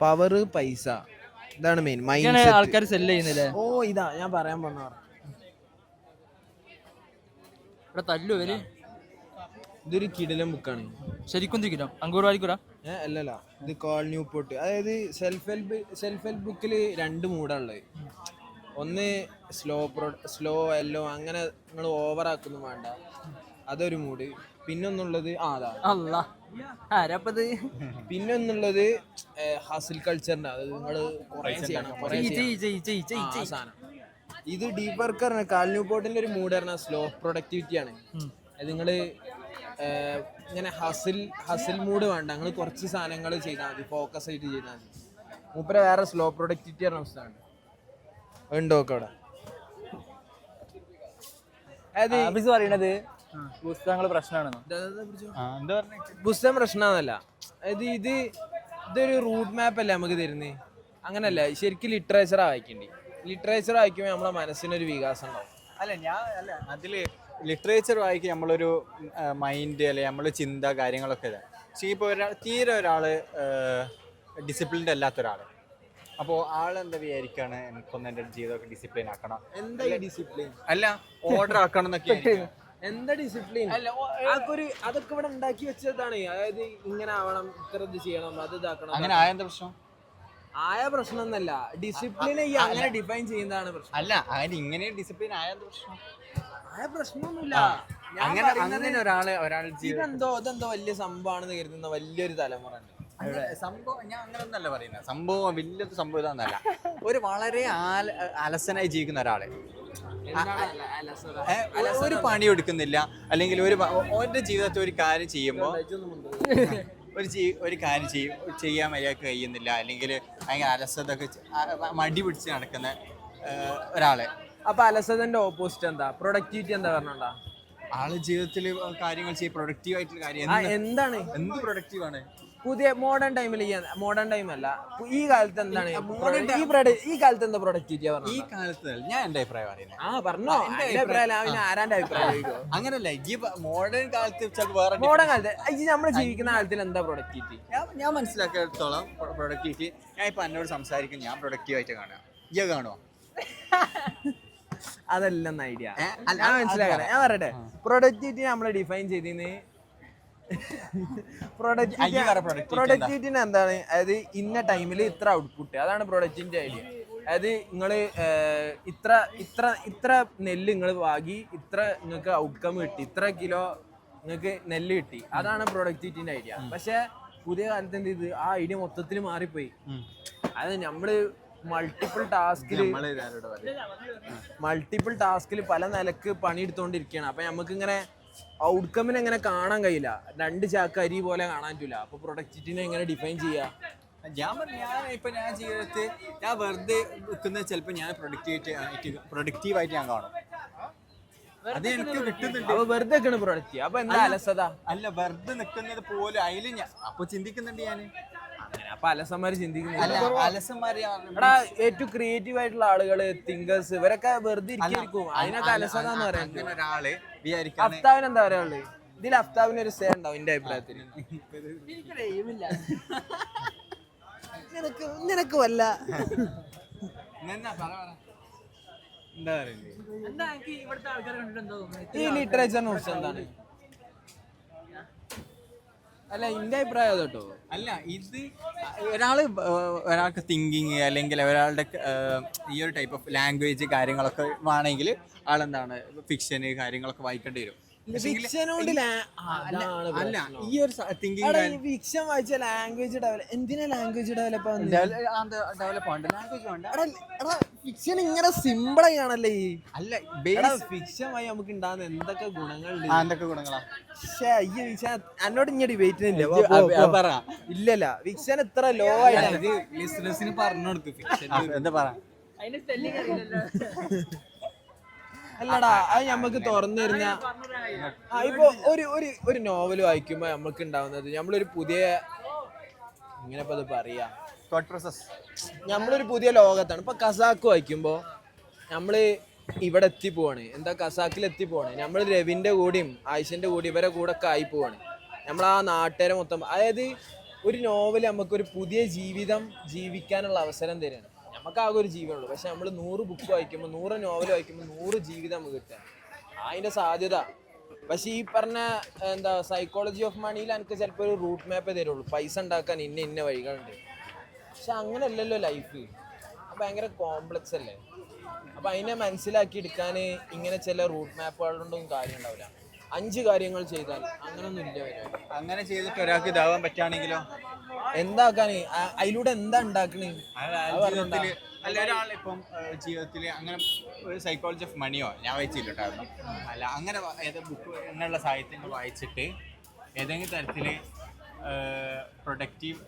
Power പൈസ, ഇതാണ് മെയിൻ മൈൻഡ്. ആൾക്കാർ സെല്ല് ചെയ്യുന്നില്ലേ? ഓ ഇതാ ഞാൻ പറയാൻ വന്ന ഇവിടെ തല്ലു ഇവര്. ഇതൊരു കിടിലൻ ബുക്കാണ് ശരിക്കും തിരിക്കോ അങ്കൂർ വാലിക്കൂടാ? അല്ലല്ല, ഇത് കോൾ ന്യൂ പോട്ട്. അതായത് സെൽഫ് ഹെൽപ്പ് ബുക്കിൽ 2 മൂഡാണുള്ളത്. ഒന്ന് സ്ലോ എല്ലോ അങ്ങനെ നിങ്ങൾ ഓവർ ആക്കൊന്നും വേണ്ട, അതൊരു മൂഡ്. പിന്നൊന്നുള്ളത് പിന്നൊന്നുള്ളത് ഹസിൽ കൾച്ചറിന്റെ, അത് നിങ്ങൾ സാധനം. ഇത് ഡീപ് വർക്കർ കാൽന്യൂ പോർട്ടിന്റെ ഒരു മൂഡ് പറഞ്ഞാൽ സ്ലോ പ്രൊഡക്ടിവിറ്റി ആണ്. അത് നിങ്ങള് ഇങ്ങനെ ഹസിൽ മൂഡ് വേണ്ട, നിങ്ങൾ കുറച്ച് സാധനങ്ങൾ ചെയ്താൽ മതി, ഫോക്കസ് ആയിട്ട് ചെയ്താൽ മതി. മൂപ്പര വേറെ സ്ലോ പ്രൊഡക്ടിവിറ്റി പറഞ്ഞ പുസ്തകമാണ് ഉണ്ടോ അവിടെ. പറയണത് പുസ്തകങ്ങൾ പ്രശ്നമാണെന്നോ? പുസ്തകം പ്രശ്നമാണല്ല, അതായത് ഇതൊരു റൂട്ട് മാപ്പ് അല്ലേ നമുക്ക് തരുന്നത്, അങ്ങനല്ല. ശരിക്കും ലിറ്ററേച്ചർ വായിക്കണ്ടേ. ലിറ്ററേച്ചർ വായിക്കുമ്പോൾ നമ്മളെ മനസ്സിനൊരു വികാസം ഉണ്ടാവും. അതില് ലിറ്ററേച്ചർ വായിക്കുക നമ്മളൊരു മൈൻഡ് അല്ലെ നമ്മളെ ചിന്ത കാര്യങ്ങളൊക്കെ ഇതാണ്. പക്ഷേ ഇപ്പോൾ ഒരാള് ഡിസിപ്ലിൻഡ് അല്ലാത്ത ഒരാൾ, അപ്പോൾ ആളെന്താ വിചാരിക്കാണ്, എനിക്കൊന്ന് എൻ്റെ ജീവിതമൊക്കെ ഡിസിപ്ലിൻ ആക്കണം. എന്താ ഡിസിപ്ലിൻ? അല്ല ഓർഡർ ആക്കണം എന്നൊക്കെ. എന്താ ഡിസിപ്ലിൻ? അതൊക്കെ ഇവിടെ ഉണ്ടാക്കി വെച്ചതാണ്. അതായത് ഇങ്ങനെ ആവണം, ഇത്ര ഇത് ചെയ്യണം, അത് ഇതാക്കണം. അങ്ങനെ ആയെന്താ പ്രശ്നം? ആയ പ്രശ്നം എന്നല്ല, ഡിസിപ്ലിൻ അങ്ങനെ ഡിഫൈൻ ചെയ്യുന്നതാണ് പ്രശ്നം. അല്ല അങ്ങനെ ഇങ്ങനെ ഡിസിപ്ലിൻ ആയെന്താ പ്രശ്നം? ആയ പ്രശ്നമൊന്നുമില്ല. അങ്ങനെ ഒരാൾ ഇതെന്തോ വലിയ സംഭവമാണെന്ന് കരുതുന്ന വലിയൊരു തലമുറ ഉണ്ട്. സംഭവം ഞാൻ അങ്ങനെയൊന്നല്ല പറയുന്നത്. സംഭവം വലിയൊരു സംഭവം ഇതാന്നല്ല, ഒരു വളരെ അലസനായി ജീവിക്കുന്ന ഒരാള് ഒരു പണി എടുക്കുന്നില്ല, അല്ലെങ്കിൽ ഓന്റെ ജീവിതത്തിൽ ഒരു കാര്യം ചെയ്യുമ്പോൾ ഒരു കാര്യം ചെയ്യാൻ അയാൾക്ക് കഴിയുന്നില്ല, അല്ലെങ്കിൽ ഭയങ്കര അലസത ഒക്കെ മടി പിടിച്ച് നടക്കുന്ന ഒരാളെ. അപ്പൊ അലസതന്റെ ഓപ്പോസിറ്റ് എന്താ? പ്രൊഡക്ടിവിറ്റി എന്താ പറഞ്ഞോണ്ടാ? ആള് ജീവിതത്തിൽ കാര്യങ്ങൾ ചെയ്യും, പ്രൊഡക്റ്റീവ് ആയിട്ടുള്ള കാര്യം. എന്താണ്? എന്ത് പ്രൊഡക്റ്റീവ് ആണ്? പുതിയ മോഡേൺ ടൈമിൽ മോഡേൺ ടൈം അല്ല ഈ കാലത്ത് എന്താണ് ഈ കാലത്ത് എന്താ പ്രൊഡക്ടിവിറ്റി ഈ കാലത്ത് ഞാൻ എന്റെ അഭിപ്രായം പറയുന്നത്. പറഞ്ഞോ എന്റെ അഭിപ്രായം ആരാന്റെ അഭിപ്രായം അങ്ങനല്ല, ഈ മോഡേൺ കാലത്ത് ചിലപ്പോൾ വേറെ മോഡേൺ കാലത്ത് നമ്മൾ ജീവിക്കുന്ന കാലത്തിൽ എന്താ പ്രൊഡക്ടിവിറ്റി? ഞാൻ മനസ്സിലാക്കിയിടത്തോളം പ്രൊഡക്ടിവിറ്റി, ഞാൻ ഇപ്പൊ എന്നോട് സംസാരിക്കും, ഞാൻ പ്രൊഡക്റ്റീവായിട്ട് കാണുക. ഈ കാണുമോ? അതല്ല ഐഡിയ. ഞാൻ മനസ്സിലാക്കാം. ഞാൻ പറയട്ടെ, പ്രൊഡക്ടിവിറ്റി നമ്മൾ ഡിഫൈൻ ചെയ്തിന് പ്രൊഡക്ടിവിറ്റിന് എന്താണ്? അതായത് ഇന്ന ടൈമിൽ ഇത്ര ഔട്ട്പുട്ട്, അതാണ് പ്രൊഡക്റ്റിന്റെ ഐഡിയ. അതായത് നിങ്ങൾ ഇത്ര ഇത്ര ഇത്ര നെല്ല് നിങ്ങൾ വാങ്ങി ഇത്ര നിങ്ങൾക്ക് ഔട്ട്കം കിട്ടി, ഇത്ര കിലോ നിങ്ങൾക്ക് നെല്ല് കിട്ടി, അതാണ് പ്രൊഡക്ടിവിറ്റിന്റെ ഐഡിയ. പക്ഷെ പുതിയ കാലത്ത് എന്ത് ചെയ്ത് ആ ഐഡിയ മൊത്തത്തിൽ മാറിപ്പോയി. അത് നമ്മള് മൾട്ടിപ്പിൾ ടാസ്കിൽ പല നിലക്ക് പണിയെടുത്തോണ്ടിരിക്കുകയാണ്. അപ്പൊ നമുക്ക് ഇങ്ങനെ ഔട്ട്കമ്മിനെ എങ്ങനെ കാണാൻ കഴിയില്ല, 2 ചാക്ക് അരി പോലെ കാണാൻ പറ്റില്ല. അപ്പൊ പ്രൊഡക്ടിവിറ്റിനെ എങ്ങനെ ഡിഫൈൻ ചെയ്യാ? ഞാൻ ജീവിതത്തിൽ ഞാൻ വെറുതെ നിൽക്കുന്നത് ചിലപ്പോൾ ഞാൻ പ്രൊഡക്റ്റീവായിട്ട് ഞാൻ കാണും. അത് എനിക്ക് കിട്ടുന്നുണ്ട്. അപ്പൊ വെറുതെ പ്രൊഡക്റ്റീവ്. അപ്പൊ എന്താ അലസത? അല്ല, വെറുതെ നിൽക്കുന്നത് പോലും അതിൽ ഞാൻ അപ്പൊ ചിന്തിക്കുന്നുണ്ട് ഞാൻ. അപ്പൊ അലസന്മാര് ചിന്തിക്കുന്നില്ല. എടാ, ഏറ്റവും ക്രിയേറ്റീവ് ആയിട്ടുള്ള ആളുകള്, തിങ്കേഴ്സ്, ഇവരൊക്കെ വെറുതെ ഇരിക്കും. അതിനൊക്കെ അലസത എന്ന് പറയുന്നത്. ഒരാള് അഫ്താവിന് എന്താ പറയാനുള്ളത്? ഇതിൽ അഫ്താവിന് ഒരു സേ ഉണ്ടാവും എന്റെ അഭിപ്രായത്തിൽ. നിനക്ക് വല്ല എന്താ പറയുന്നത്? ഈ ലിറ്ററേച്ചറിനെ കുറിച്ച് എന്താണ്? അല്ല എന്റെ അഭിപ്രായം കേട്ടോ. അല്ല, ഇത് ഒരാൾക്ക് തിങ്കിങ് അല്ലെങ്കിൽ ഒരാളുടെ ഈ ഒരു ടൈപ്പ് ഓഫ് ലാംഗ്വേജ് കാര്യങ്ങളൊക്കെ വേണമെങ്കിൽ ആളെന്താണ് ഫിക്ഷന് കാര്യങ്ങളൊക്കെ വായിക്കേണ്ടി വരും. അല്ല, ഈ ഒരു തിങ്കിങ് ഫിക്ഷൻ വായിച്ച ലാംഗ്വേജ് ഡെവലപ്പ്. എന്തിനാ ലാംഗ്വേജ് ഡെവലപ്പ് ഫിക്ഷൻ ഇങ്ങനെ സിമ്പിൾ ആണല്ലേ? ഈ അല്ല, ഫിക്ഷൻ വായി നമുക്ക് ഉണ്ടാകുന്ന എന്തൊക്കെ ഗുണങ്ങളുണ്ട്. എന്തൊക്കെ ഗുണങ്ങളാ? എന്നോട് ഇങ്ങനെ ഡിബേറ്റ് ഇല്ലല്ല. ഫിക്ഷൻ ഇത്ര ലോ ആയിട്ട് പറഞ്ഞു കൊടുത്തു. എന്താ പറ? അല്ലടാ, അത് നമുക്ക് തുറന്നു തരുന്ന ഇപ്പൊ ഒരു നോവൽ വായിക്കുമ്പോ നമ്മൾക്ക് ഉണ്ടാവുന്നത് നമ്മളൊരു പുതിയ ഇങ്ങനെ ഇപ്പൊ അത് പറയാ നമ്മളൊരു പുതിയ ലോകത്താണ്. ഇപ്പൊ കസാക്ക് വായിക്കുമ്പോ നമ്മള് ഇവിടെ എത്തിപ്പോവാണ്. എന്താ കസാക്കിൽ എത്തിപ്പോവാണ്. നമ്മൾ രവിന്റെ കൂടെയും ആയിഷന്റെ കൂടെ ഇവരെ കൂടെ ഒക്കെ ആയി പോവാണ്. നമ്മൾ ആ നാട്ടുകാരെ മൊത്തം, അതായത് ഒരു നോവൽ നമുക്കൊരു പുതിയ ജീവിതം ജീവിക്കാനുള്ള അവസരം തരാണ്. നമുക്ക് ആകെ ഒരു ജീവനുള്ളൂ. പക്ഷെ നമ്മൾ 100 ബുക്ക് വായിക്കുമ്പോൾ 100 നോവൽ വായിക്കുമ്പോൾ 100 ജീവിതം നമുക്ക് കിട്ടുക. അതിന്റെ സാധ്യത. പക്ഷെ ഈ പറഞ്ഞ എന്താ സൈക്കോളജി ഓഫ് മണിയിൽ എനിക്ക് ചിലപ്പോൾ ഒരു റൂട്ട് മാപ്പേ തരുള്ളൂ. പൈസ ഉണ്ടാക്കാൻ ഇന്ന വഴികളുണ്ട്. പക്ഷെ അങ്ങനെയല്ലല്ലോ ലൈഫ്. ഭയങ്കര കോംപ്ലക്സ് അല്ലേ? അപ്പൊ അതിനെ മനസ്സിലാക്കി എടുക്കാൻ ഇങ്ങനെ ചില റൂട്ട് മാപ്പുകളൊന്നും കാര്യം ഉണ്ടാവില്ല. 5 കാര്യങ്ങൾ ചെയ്താൽ അങ്ങനൊന്നും ഇല്ല. അങ്ങനെ ചെയ്തിട്ട് ഒരാൾക്ക് ഇതാവാൻ പറ്റുകയാണെങ്കിലോ എന്താക്കാന്? അതിലൂടെ എന്താ ഉണ്ടാക്കണേ? അല്ല, ഒരാളിപ്പം ജീവിതത്തിൽ അങ്ങനെ ഒരു സൈക്കോളജി ഓഫ് മണിയോ ഞാൻ വായിച്ചിട്ടുണ്ടായിരുന്നു. അല്ല, അങ്ങനെ ബുക്ക് എന്നുള്ള സാഹിത്യങ്ങൾ വായിച്ചിട്ട് ഏതെങ്കിലും തരത്തിൽ പ്രൊഡക്റ്റീവ്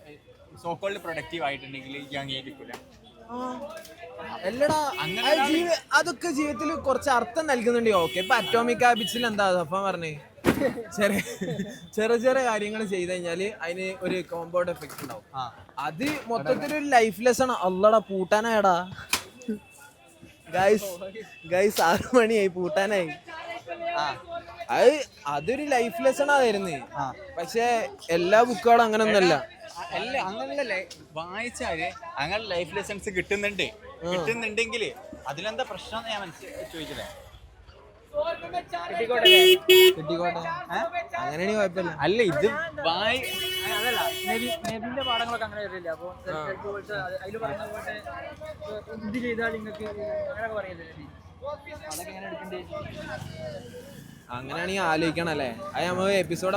സോക്കോൾഡ് പ്രൊഡക്റ്റീവ് ആയിട്ടുണ്ടെങ്കിൽ ഈ അംഗീകരിക്കില്ല. അല്ലടാ, അതൊക്കെ ജീവിതത്തിൽ കുറച്ച് അർത്ഥം നൽകുന്നുണ്ട്. ഓക്കെ, ഇപ്പൊ അറ്റോമിക് ഹാബിറ്റ്സിൽ എന്താ അപ്പം പറഞ്ഞേ? ചെറിയ കാര്യങ്ങൾ ചെയ്ത് കഴിഞ്ഞാല് അതിന് ഒരു കോമ്പൗണ്ട് എഫക്ട് ഉണ്ടാവും. അത് മൊത്തത്തിലൊരു ലൈഫ് ലെസൺ. അല്ലടാ, പൂട്ടാനായടാ ഗൈസ് 6 മണിയായി, പൂട്ടാനായി. അതൊരു ലൈഫ് ലെസണാ വരുന്നത്. പക്ഷെ എല്ലാ ബുക്കുകളും അങ്ങനെ ഒന്നല്ല. അല്ല, അങ്ങനല്ലേ വായിച്ചാല് അങ്ങനെ ലൈഫ് ലെസൺസ് കിട്ടുന്നുണ്ടെങ്കിൽ അതിലെന്താ പ്രശ്നം ഞാൻ ചോദിക്കലേ? കിട്ടിക്കോട്ടെ, അങ്ങനെയാണെങ്കിൽ കുഴപ്പമില്ല. അല്ല, ഇത് നബിന്റെ പാഠങ്ങളൊക്കെ അങ്ങനെ വരില്ല. അപ്പൊ അതിൽ പറയുന്ന പോലെ എന്ത് ചെയ്താൽ നിങ്ങൾക്ക് അങ്ങനെയൊക്കെ പറയല്ലേ? അതൊക്കെ എങ്ങനെ എടുക്കണ്ടേ? അങ്ങനെയാണെങ്കിൽ ആലോചിക്കണം അല്ലേ? അത് നമുക്ക് എപ്പിസോഡ്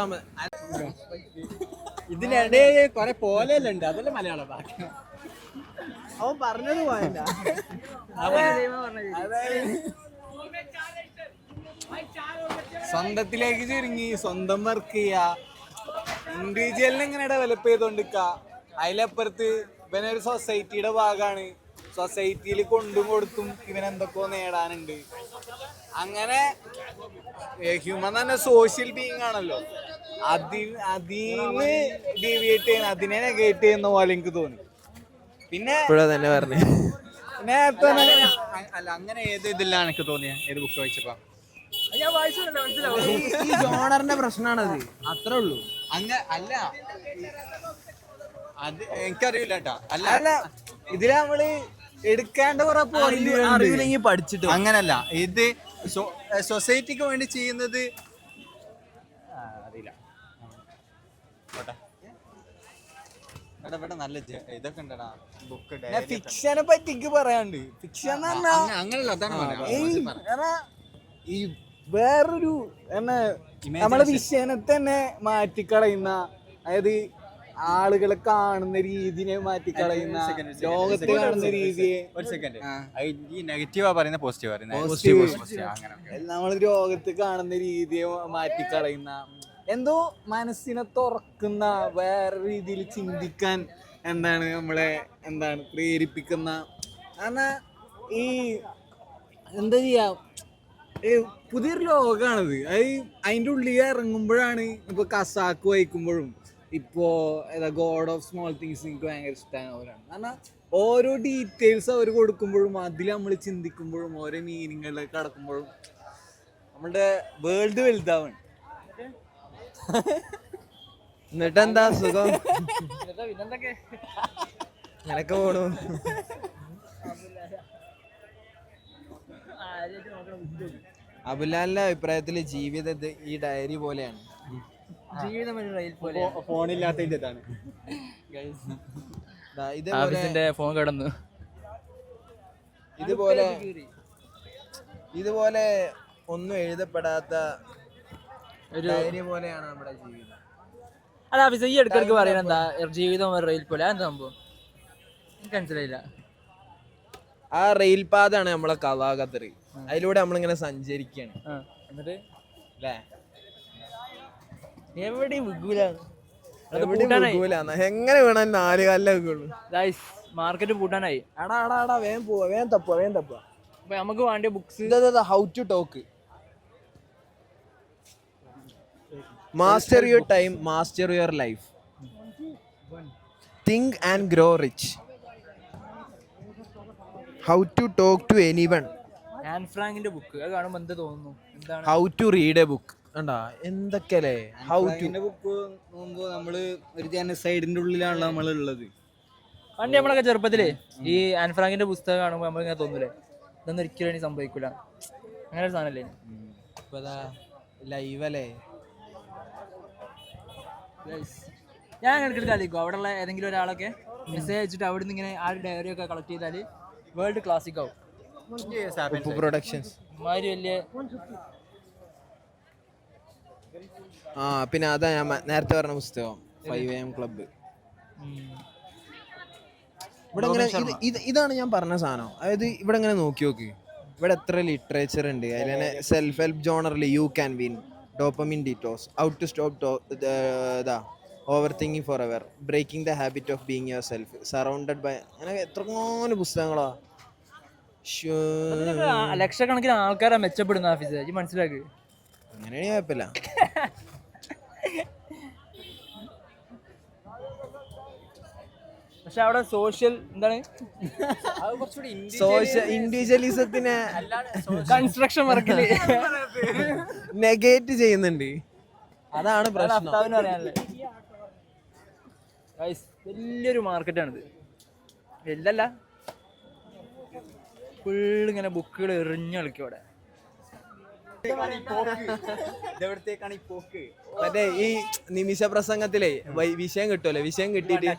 ഇതിനിടയിൽ കൊറേ പോലെയല്ല ഉണ്ട്. അതല്ലേ മലയാളം ബാക്കി അവൻ പറഞ്ഞത് പോയല്ല. സ്വന്തത്തിലേക്ക് ചുരുങ്ങി സ്വന്തം വർക്ക് ചെയ്യാ, ഇൻഡിവിജ്വലിനെ എങ്ങനെ ഡെവലപ്പ് ചെയ്തോണ്ടിരിക്ക. അതിലപ്പുറത്ത് ഇവനൊരു സൊസൈറ്റിയുടെ ഭാഗമാണ്. സൊസൈറ്റിയിൽ കൊണ്ടും കൊടുത്തും ഇവനെന്തൊക്കെയോ നേടാനുണ്ട്. അങ്ങനെ ഹ്യൂമൻ തന്നെ സോഷ്യൽ ബീയിങ് ആണല്ലോ, അതിന് ഡീവിയേറ്റ് ചെയ്യുന്ന, അതിനെ നെഗേറ്റ് ചെയ്യുന്ന പോലെ എനിക്ക് തോന്നി. പിന്നെ തന്നെ പറഞ്ഞു നേരത്തെ അല്ല, അങ്ങനെ ഏത് ഇതിലാണ് എനിക്ക് തോന്നിയത്? ഏത് ബുക്ക് വായിച്ചപ്പോ? ഈ ജോണറിന്റെ പ്രശ്നമാണത്, അത്രേ ഉള്ളൂ. അല്ല, അത് എനിക്കറിയില്ല കേട്ടോ. അല്ല ഇതില് നമ്മള് എടുക്കേണ്ട കുറെ അറിയില്ലെങ്കിൽ പഠിച്ചിട്ട് അങ്ങനല്ല, ഇത് സൊസൈറ്റിക്ക് വേണ്ടി ചെയ്യുന്നത് അറിയില്ല. ഇവിടെ നല്ല ഇതൊക്കെ ഉണ്ടടാ ബുക്ക്. ഫിക്ഷനെ പറ്റി എനിക്ക് പറയാണ്ട്. ഫിക്ഷൻ അങ്ങനല്ല, ഈ വേറൊരു നമ്മളെ വിഷയനെ തന്നെ മാറ്റിക്കളയുന്ന, അതായത് ആളുകളെ കാണുന്ന രീതിനെ മാറ്റിക്കളയുന്ന, ലോകത്തെ കാണുന്ന രീതിയെ. ഒരു സെക്കൻഡ്, ഈ നെഗറ്റീവാ പറയുന്ന പോസിറ്റീവ് പറയുന്നത്? നമ്മൾ ലോകത്ത് കാണുന്ന രീതിയെ മാറ്റിക്കളയുന്ന, എന്തോ മനസ്സിനെ തുറക്കുന്ന, വേറെ രീതിയിൽ ചിന്തിക്കാൻ നമ്മളെ പ്രേരിപ്പിക്കുന്ന. കാരണം ഈ എന്താ ചെയ്യാ, പുതിയൊരു ലോകമാണത്. അതിൻ്റെ ഉള്ളിൽ ഇറങ്ങുമ്പോഴാണ് ഇപ്പൊ കസാക്ക് വായിക്കുമ്പോഴും ഇപ്പോ ഗോഡ് ഓഫ് സ്മോൾ തിങ്സ് എനിക്ക് ഭയങ്കര ഇഷ്ടമാണ് അവരാണ്. കാരണം ഓരോ ഡീറ്റെയിൽസ് അവർ കൊടുക്കുമ്പോഴും അതിൽ നമ്മൾ ചിന്തിക്കുമ്പോഴും ഓരോ മീനിങ്ങുകളിലേക്ക് കടക്കുമ്പോഴും നമ്മളുടെ വേൾഡ് വലുതാവാണ്. എന്നിട്ട് എന്താ സുഖം? നിനക്ക് പോണു. അബുലാലിന്റെ അഭിപ്രായത്തില് ജീവിതം ഈ ഡയറി പോലെയാണ്. ഫോണില്ലാത്തതിന്റെ ഇതാണ്. ഫോൺ കിടന്നു. ഇതുപോലെ ഒന്നും എഴുതപ്പെടാത്ത ഒരു ഡയറി പോലെയാണ് നമ്മുടെ ജീവിതം. അല്ല ആഫീസ്, ഈ ഇടയ്ക്കിടയ്ക്ക് പറയുന്നത് എന്താ ജീവിതം ഒരു റെയിൽ പോലെ? എന്താ സംഭവം? എനിക്ക് മനസ്സിലായില്ല. ആ റെയിൽ പാതാണ് നമ്മളെ കഥാകഥറി, അതിലൂടെ നമ്മളിങ്ങനെ സഞ്ചരിക്കാണ്. എന്നിട്ട് അല്ലേ, എവിടെ എങ്ങനെ വേണം 4 കാലിലേക്കുള്ളൂ. മാർക്കറ്റ് പൂട്ടാനായി. എടാ വേഗം പോവാ, വേഗം തപ്പാ. അപ്പൊ നമുക്ക് വേണ്ടിയ books how to talk, master your time, master your life, think and grow rich, how to talk to anyone. Anne ഫ്രാങ്കിന്റെ ബുക്ക് അത് കാണുമ്പോൾ എന്ത് തോന്നുന്നു? എന്താണ് how to read a book? കണ്ടാ എന്തൊക്കെയല്ലേ. ഹൗ ടു ബുക്ക് നോക്കുമ്പോ നമ്മള് ഒരു ജനസൈഡിന്റെ ഉള്ളിലാണല്ലോ നമ്മളുള്ളത്. പണ്ട് നമ്മളൊക്കെ ചെറുപ്പത്തില് ഈ ആൻ ഫ്രാങ്കിന്റെ പുസ്തകം കാണുമ്പോൾ നമ്മളിങ്ങനെ തോന്നൂലേ, ഇതൊന്നും ഒരിക്കലും ഇനി സംഭവിക്കൂല, അങ്ങനെ ഒരു സാധനല്ലേ? ഇപ്പൊ ലൈവല്ലേ. ഞാൻ ഇടയ്ക്കിടയ്ക്ക് ആലോചിക്കും, അവിടെ ഉള്ള ഏതെങ്കിലും ഒരാളൊക്കെ മെസ്സേജ് അയച്ചിട്ട് അവിടെ നിന്ന് ഇങ്ങനെ ആ ഡയറി ഒക്കെ കളക്ട് ചെയ്താൽ വേൾഡ് ക്ലാസിക് ആവും. പ്രൊഡക്ഷൻസ് മാതിരി വലിയ. പിന്നെ അതാ ഞാൻ നേരത്തെ പറഞ്ഞ പുസ്തകം 5am ക്ലബ്ബ്. ഇവിടെ ഇങ്ങനെ ഇതാണ് ഞാൻ പറഞ്ഞ സാധനം. അതായത് ഇവിടെ ഇങ്ങനെ നോക്കി നോക്ക്, ഇവിടെ എത്ര ലിറ്ററേച്ചർ ഉണ്ട്. അതിൽ തന്നെ സെൽഫ് ഹെൽപ്പ് ജോണറിൽ you can win, dopamine detox, out to stop overthinking forever, breaking the habit of being yourself, surrounded by, അങ്ങനെ എത്രങ്ങാനും പുസ്തകങ്ങളാ. ലക്ഷക്കണക്കിന് ആൾക്കാരാ മെച്ചപ്പെടുന്ന ഓഫീസ്, മനസ്സിലാക്ക്. അങ്ങനെയാണെങ്കിൽ കുഴപ്പമില്ല. പക്ഷെ അവിടെ സോഷ്യൽ എന്താണ്, ഇൻഡിവിജ്വലിസത്തിനെ കൺസ്ട്രക്ഷൻ വർക്കില് നെഗേറ്റ് ചെയ്യുന്നുണ്ട്. അതാണ് പ്രശ്നം. വലിയൊരു മാർക്കറ്റാണിത്. വലുതല്ല, ഫുള്ള് ഇങ്ങനെ ബുക്കുകൾ എറിഞ്ഞു കളിക്കും അവിടെ. മറ്റേ ഈ നിമിഷ പ്രസംഗത്തിലെ വിഷയം കിട്ടുമല്ലോ, വിഷയം കിട്ടിയിട്ട്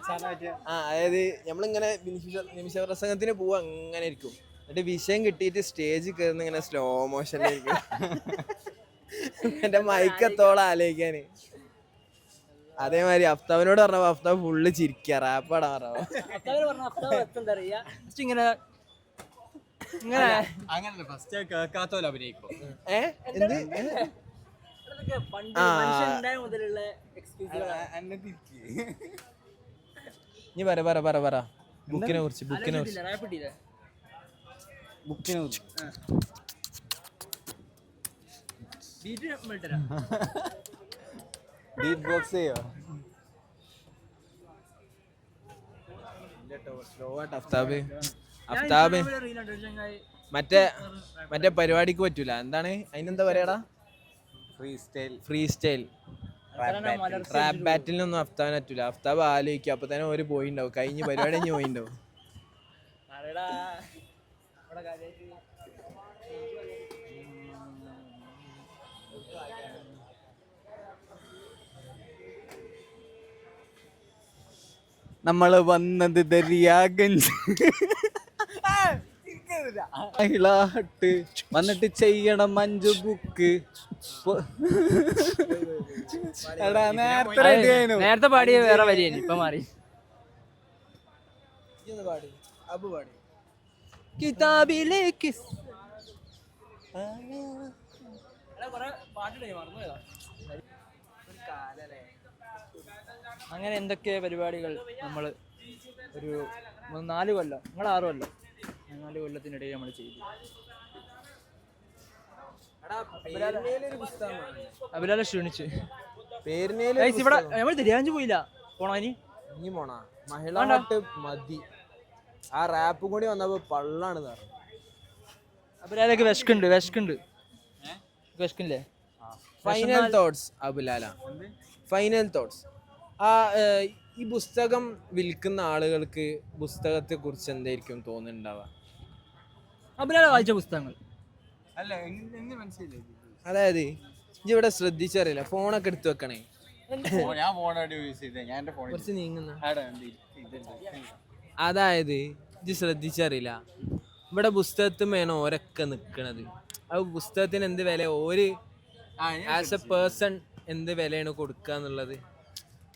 അതായത് നമ്മളിങ്ങനെ നിമിഷ പ്രസംഗത്തിന് പോവാ, അങ്ങനെ ഇരിക്കും. എന്നിട്ട് വിഷയം കിട്ടിയിട്ട് സ്റ്റേജിൽ കയറുന്ന ഇങ്ങനെ സ്ലോ മോഷനിലായിരിക്കും. എന്റെ മൈക്കത്തോളം ആലോചിക്കാന്. അതേമാതിരി അഫ്താവിനോട് പറഞ്ഞപ്പോ അഫ്താവ് ഫുള്ള് ചിരിക്കുക, റാപ്പാടാ പറഞ്ഞപ്പോ. നീ പറ ബുക്കിനെ കുറിച്ച്. ബുക്കിന് ബീറ്റ് ബോക്സ് ചെയ്യോ? അഫ്താബ് അഫ്താബ് മറ്റേ പരിപാടിക്ക് പറ്റൂല. എന്താണ് അതിനെന്താ പറയാടാ? ഫ്രീ സ്റ്റൈൽ റാപ്പ് ബാറ്റിലൊന്നും അഫ്താബിന് പറ്റൂല. അഫ്താബ് ആലോചിക്കും, അപ്പൊ തന്നെ ഒരു പോയിണ്ടാവും, കഴിഞ്ഞ് പരിപാടി കഴിഞ്ഞ് പോയിണ്ടാവും. നമ്മള് വന്നത് ദരിയാഗഞ്ച് മഹിളാഹട്ട് വന്നിട്ട് ചെയ്യണം 5 ബുക്ക്. എടാ നേരത്തെ റെഡി ആയിരുന്നു. നേരത്തെ പാടിയ വേറെ വരിയേനി, ഇപ്പൊ മാറി. കിതാബിലേക്ക് അങ്ങനെ എന്തൊക്കെ പരിപാടികൾ നമ്മൾ ഒരു 4 കൊല്ലം, നിങ്ങൾ 6 കൊല്ലം, 4 കൊല്ലത്തിനിടയിൽ നമ്മൾ ചെയ്തു. അബിലാലെ ക്ഷീണിച്ച് ഇവിടെ നമ്മൾ തിരിയാഞ്ച് പോയില്ല. പോണോ ഇനി? ഇനി പോണാ മഹിളാഹട്ട് മതി. ആ റാപ്പും കൂടി വന്നപ്പോ പള്ളാണ് പറഞ്ഞു. അബിലാലേക്ക് വിശക്കുന്നില്ലേ? ഫൈനൽ തോട്ട്സ് അബുലാല, ഫൈനൽ തോട്ട്സ്. ഈ പുസ്തകം വിൽക്കുന്ന ആളുകൾക്ക് പുസ്തകത്തെ കുറിച്ച് എന്തായിരിക്കും തോന്നുന്നുണ്ടാവുക? അബിലാല വായിച്ച പുസ്തകങ്ങൾ അതായത് ഇവിടെ ശ്രദ്ധിച്ചറിയില്ല, ഫോണൊക്കെ എടുത്തു വെക്കണേ. ഞാൻ ഫോണായിട്ട് യൂസ് ചെയ്തേ, ഞാൻ എന്റെ ഫോണിൽ കുറച്ച് നീങ്ങുന്ന. ഇതുണ്ട്. അതായത് ഇത് ശ്രദ്ധിച്ചറിയില്ല, ഇവിടെ പുസ്തകത്തുമേണോ ഓരൊക്കെ നിൽക്കണത്. അത് പുസ്തകത്തിന് എന്ത് വില, ഒരു ആസ് എ പേഴ്സൺ എന്ത് വിലയാണ് കൊടുക്കുക എന്നുള്ളത്.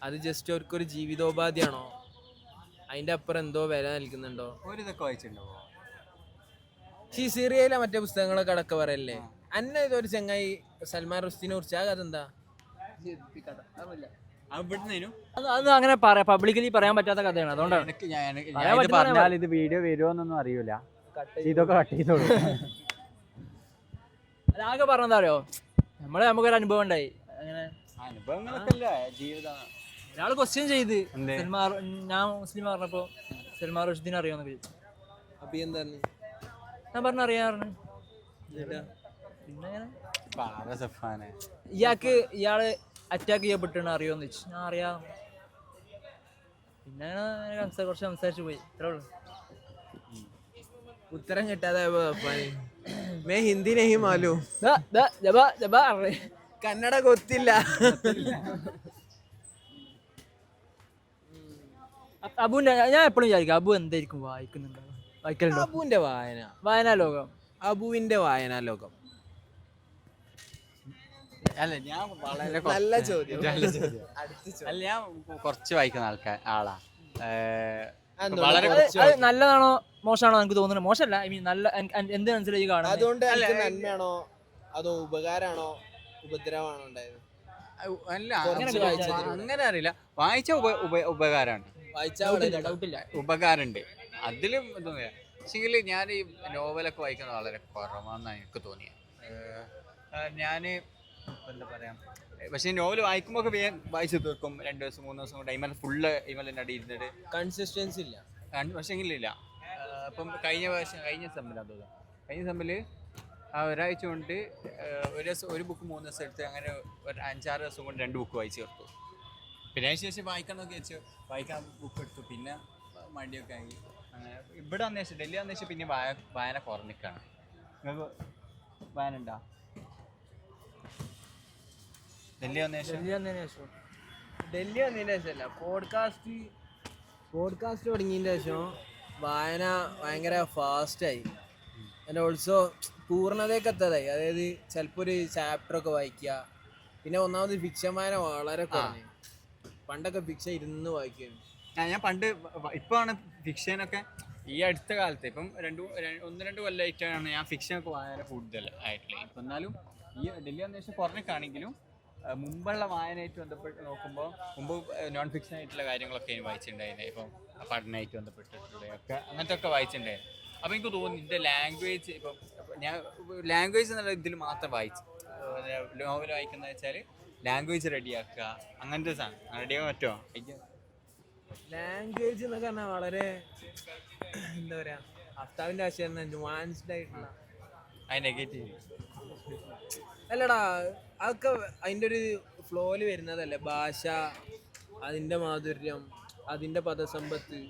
അത് ജസ്റ്റ് അവർക്കൊരു ജീവിതോപാധിയാണോ, അതിൻ്റെ അപ്പുറം എന്തോ വില നൽകുന്നുണ്ടോ? ഇതൊക്കെ വായിച്ചിട്ടുണ്ടോ? ഈ സിറിയയിലെ മറ്റേ പുസ്തകങ്ങളൊക്കെ അടക്കം പറയല്ലേ. അന്ന ഇതൊരു ചങ്ങായി സൽമാൻ റുഷ്ദിനെ കുറിച്ച്, ആ കഥ എന്താ? അത് അങ്ങനെ പറയാം, പബ്ലിക്കലി പറയാൻ പറ്റാത്ത കഥയാണ്. അതുകൊണ്ടാണ് പറഞ്ഞാൽ ഇത് വീഡിയോ വരുമോന്നൊന്നും അറിയൂല, ഇതൊക്കെ കട്ട് ചെയ്തോളൂ. ആകെ പറഞ്ഞതാ അറിയോ, നമുക്കൊരു അനുഭവം ഉണ്ടായി. അങ്ങനെ അനുഭവങ്ങളൊക്കെ ജീവിതം. ഒരാൾ ക്വസ്റ്റ്യൻ ചെയ്ത് ഞാൻ മുസ്ലിം പറഞ്ഞപ്പോ സൽമാൻ റുഷ്ദിനെ അറിയാമെന്നൊക്കെ ചോദിച്ചു. അപ്പൊ എന്താ ഞാൻ പറഞ്ഞു അറിയാറുണ്ട്. പിന്നെ ഇയാള് അറ്റാക്ക് ചെയ്യപ്പെട്ടാണ് അറിയോന്ന് ചോദിച്ചു. ഞാൻ അറിയാം. പിന്നെ കുറച്ച് സംസാരിച്ചു പോയി, ഇത്രേ ഉള്ളൂ. ഉത്തരം കിട്ടാതെ ഹിന്ദി നഹി മാലൂം, കന്നഡ കൊത്തില്ല. അബുവിന്റെ ഞാൻ എപ്പോഴും വിചാരിക്കും അബു എന്തായിരിക്കും വായിക്കുന്നുണ്ടോ? അബുവിന്റെ വായനാ ലോകം. അബുവിന്റെ വായനാ ലോകം. അല്ല ഞാൻ വളരെ നല്ല ചോദ്യം. അല്ല ഞാൻ കുറച്ച് വായിക്കുന്ന ആളാ. വളരെ നല്ലതാണോ മോശമാണോ എനിക്ക് തോന്നുന്നത്? മോശമല്ല, ഐ മീൻ നല്ല എന്ത് മനസ്സിലായി കാണാം. അതുകൊണ്ട് നന്മയാണോ അതോ ഉപകാരമാണോ ഉപദ്രവമാണോ ഉണ്ടായത്? അല്ല അങ്ങനെ അറിയില്ല. വായിച്ച ഉപകാരമാണ്, ഉപകാരമുണ്ട്, അതിലും ഇതൊന്നുമില്ല. പക്ഷെങ്കിൽ ഞാൻ ഈ നോവലൊക്കെ വായിക്കുന്നത് വളരെ കുറവാണെന്നാണ് എനിക്ക് തോന്നിയത്. ഞാൻ എന്താ പറയാ, പക്ഷേ നോവൽ വായിക്കുമ്പോൾ ഒക്കെ വേഗം വായിച്ചു തീർക്കും. 2 ദിവസം 3 ദിവസം കൊണ്ട് ഇമൽ ഫുള്ള് ഇമലിൻ്റെ അടി ഇരുന്നിട്ട് കൺസിസ്റ്റൻസി ഇല്ല. പക്ഷേങ്കിലില്ല. അപ്പം കഴിഞ്ഞ സെമ്മിലാണ് തോന്നുന്നു, കഴിഞ്ഞ സെമ്മിൽ ഒരാഴ്ച കൊണ്ട് ഒരു ബുക്ക് 3 ദിവസം എടുത്ത് അങ്ങനെ ഒരു 5-6 ദിവസം കൊണ്ട് 2 ബുക്ക് വായിച്ച് തീർത്തു. പിന്നെ അതിന് ശേഷം വായിക്കണമെന്നൊക്കെ വെച്ചു, വായിക്കാൻ ബുക്ക് എടുത്തു, പിന്നെ മടിയൊക്കെ ആയി. അങ്ങനെ ഇവിടെ വന്നേഷം ഡൽഹി വന്നേഷം പിന്നെ വായന കുറഞ്ഞിക്കാണ്. നിങ്ങൾക്ക് വായന ഉണ്ടോ? ഡൽഹി വന്നതിന് ശേഷമല്ല, പോഡ്കാസ്റ്റ് തുടങ്ങിയതിൻ്റെ ശേഷം വായന ഭയങ്കര ഫാസ്റ്റായി. And also പൂർണ്ണതയൊക്കെ എത്തതായി. അതായത് ചിലപ്പോൾ ഒരു ചാപ്റ്ററൊക്കെ വായിക്കുക. പിന്നെ ഒന്നാമത് ഫിക്ഷൻ വായന വളരെ കുറഞ്ഞു. പണ്ടൊക്കെ ഫിക്ഷൻ ഇരുന്ന് വായിക്കുകയാണ് ഞാൻ. പണ്ട് ഇപ്പോഴാണ് ഫിക്ഷനൊക്കെ ഈ അടുത്ത കാലത്ത്, ഇപ്പം 1-2 കൊല്ലമായിട്ടാണ് ഞാൻ ഫിക്ഷനൊക്കെ വായന കൂടുതൽ ആയിട്ടുള്ളത്. ഇപ്പം എന്നാലും ഈ ഡൽഹി വന്ന ശേഷം കുറഞ്ഞൊക്കെയാണെങ്കിലും മുമ്പുള്ള വായനയായിട്ട് ബന്ധപ്പെട്ട് നോക്കുമ്പോൾ മുമ്പ് നോൺ ഫിക്ഷൻ ആയിട്ടുള്ള കാര്യങ്ങളൊക്കെ വായിച്ചിട്ടുണ്ടായിരുന്നു. ഇപ്പം പഠനമായിട്ട് ബന്ധപ്പെട്ടിട്ടുള്ള ഒക്കെ അങ്ങനത്തെ ഒക്കെ വായിച്ചിട്ടുണ്ടായിരുന്നു. അപ്പോൾ എനിക്ക് തോന്നി എൻ്റെ ലാംഗ്വേജ് ഇപ്പം ഞാൻ ലാംഗ്വേജ് എന്നുള്ള ഇതിൽ മാത്രം വായിച്ചു നോവൽ വായിക്കുന്നത് വെച്ചാൽ ലാംഗ്വേജ് റെഡിയാക്കുക അങ്ങനത്തെ സാധനം റെഡിയാക്കാൻ പറ്റുമോ ലാംഗ്വേജ് എന്നൊക്കെ പറഞ്ഞാൽ വളരെ എന്താ പറയാ അഫ്താവിന്റെ ആശയം ന്യൂവാൻസ്ഡ് ആയിട്ടുള്ള അത് നെഗറ്റീവ് അല്ലടാ അതൊക്കെ അതിൻ്റെ ഒരു ഫ്ലോയിൽ വരുന്നതല്ലേ ഭാഷ, അതിൻ്റെ മാധുര്യം, അതിൻ്റെ പദസമ്പത്ത്,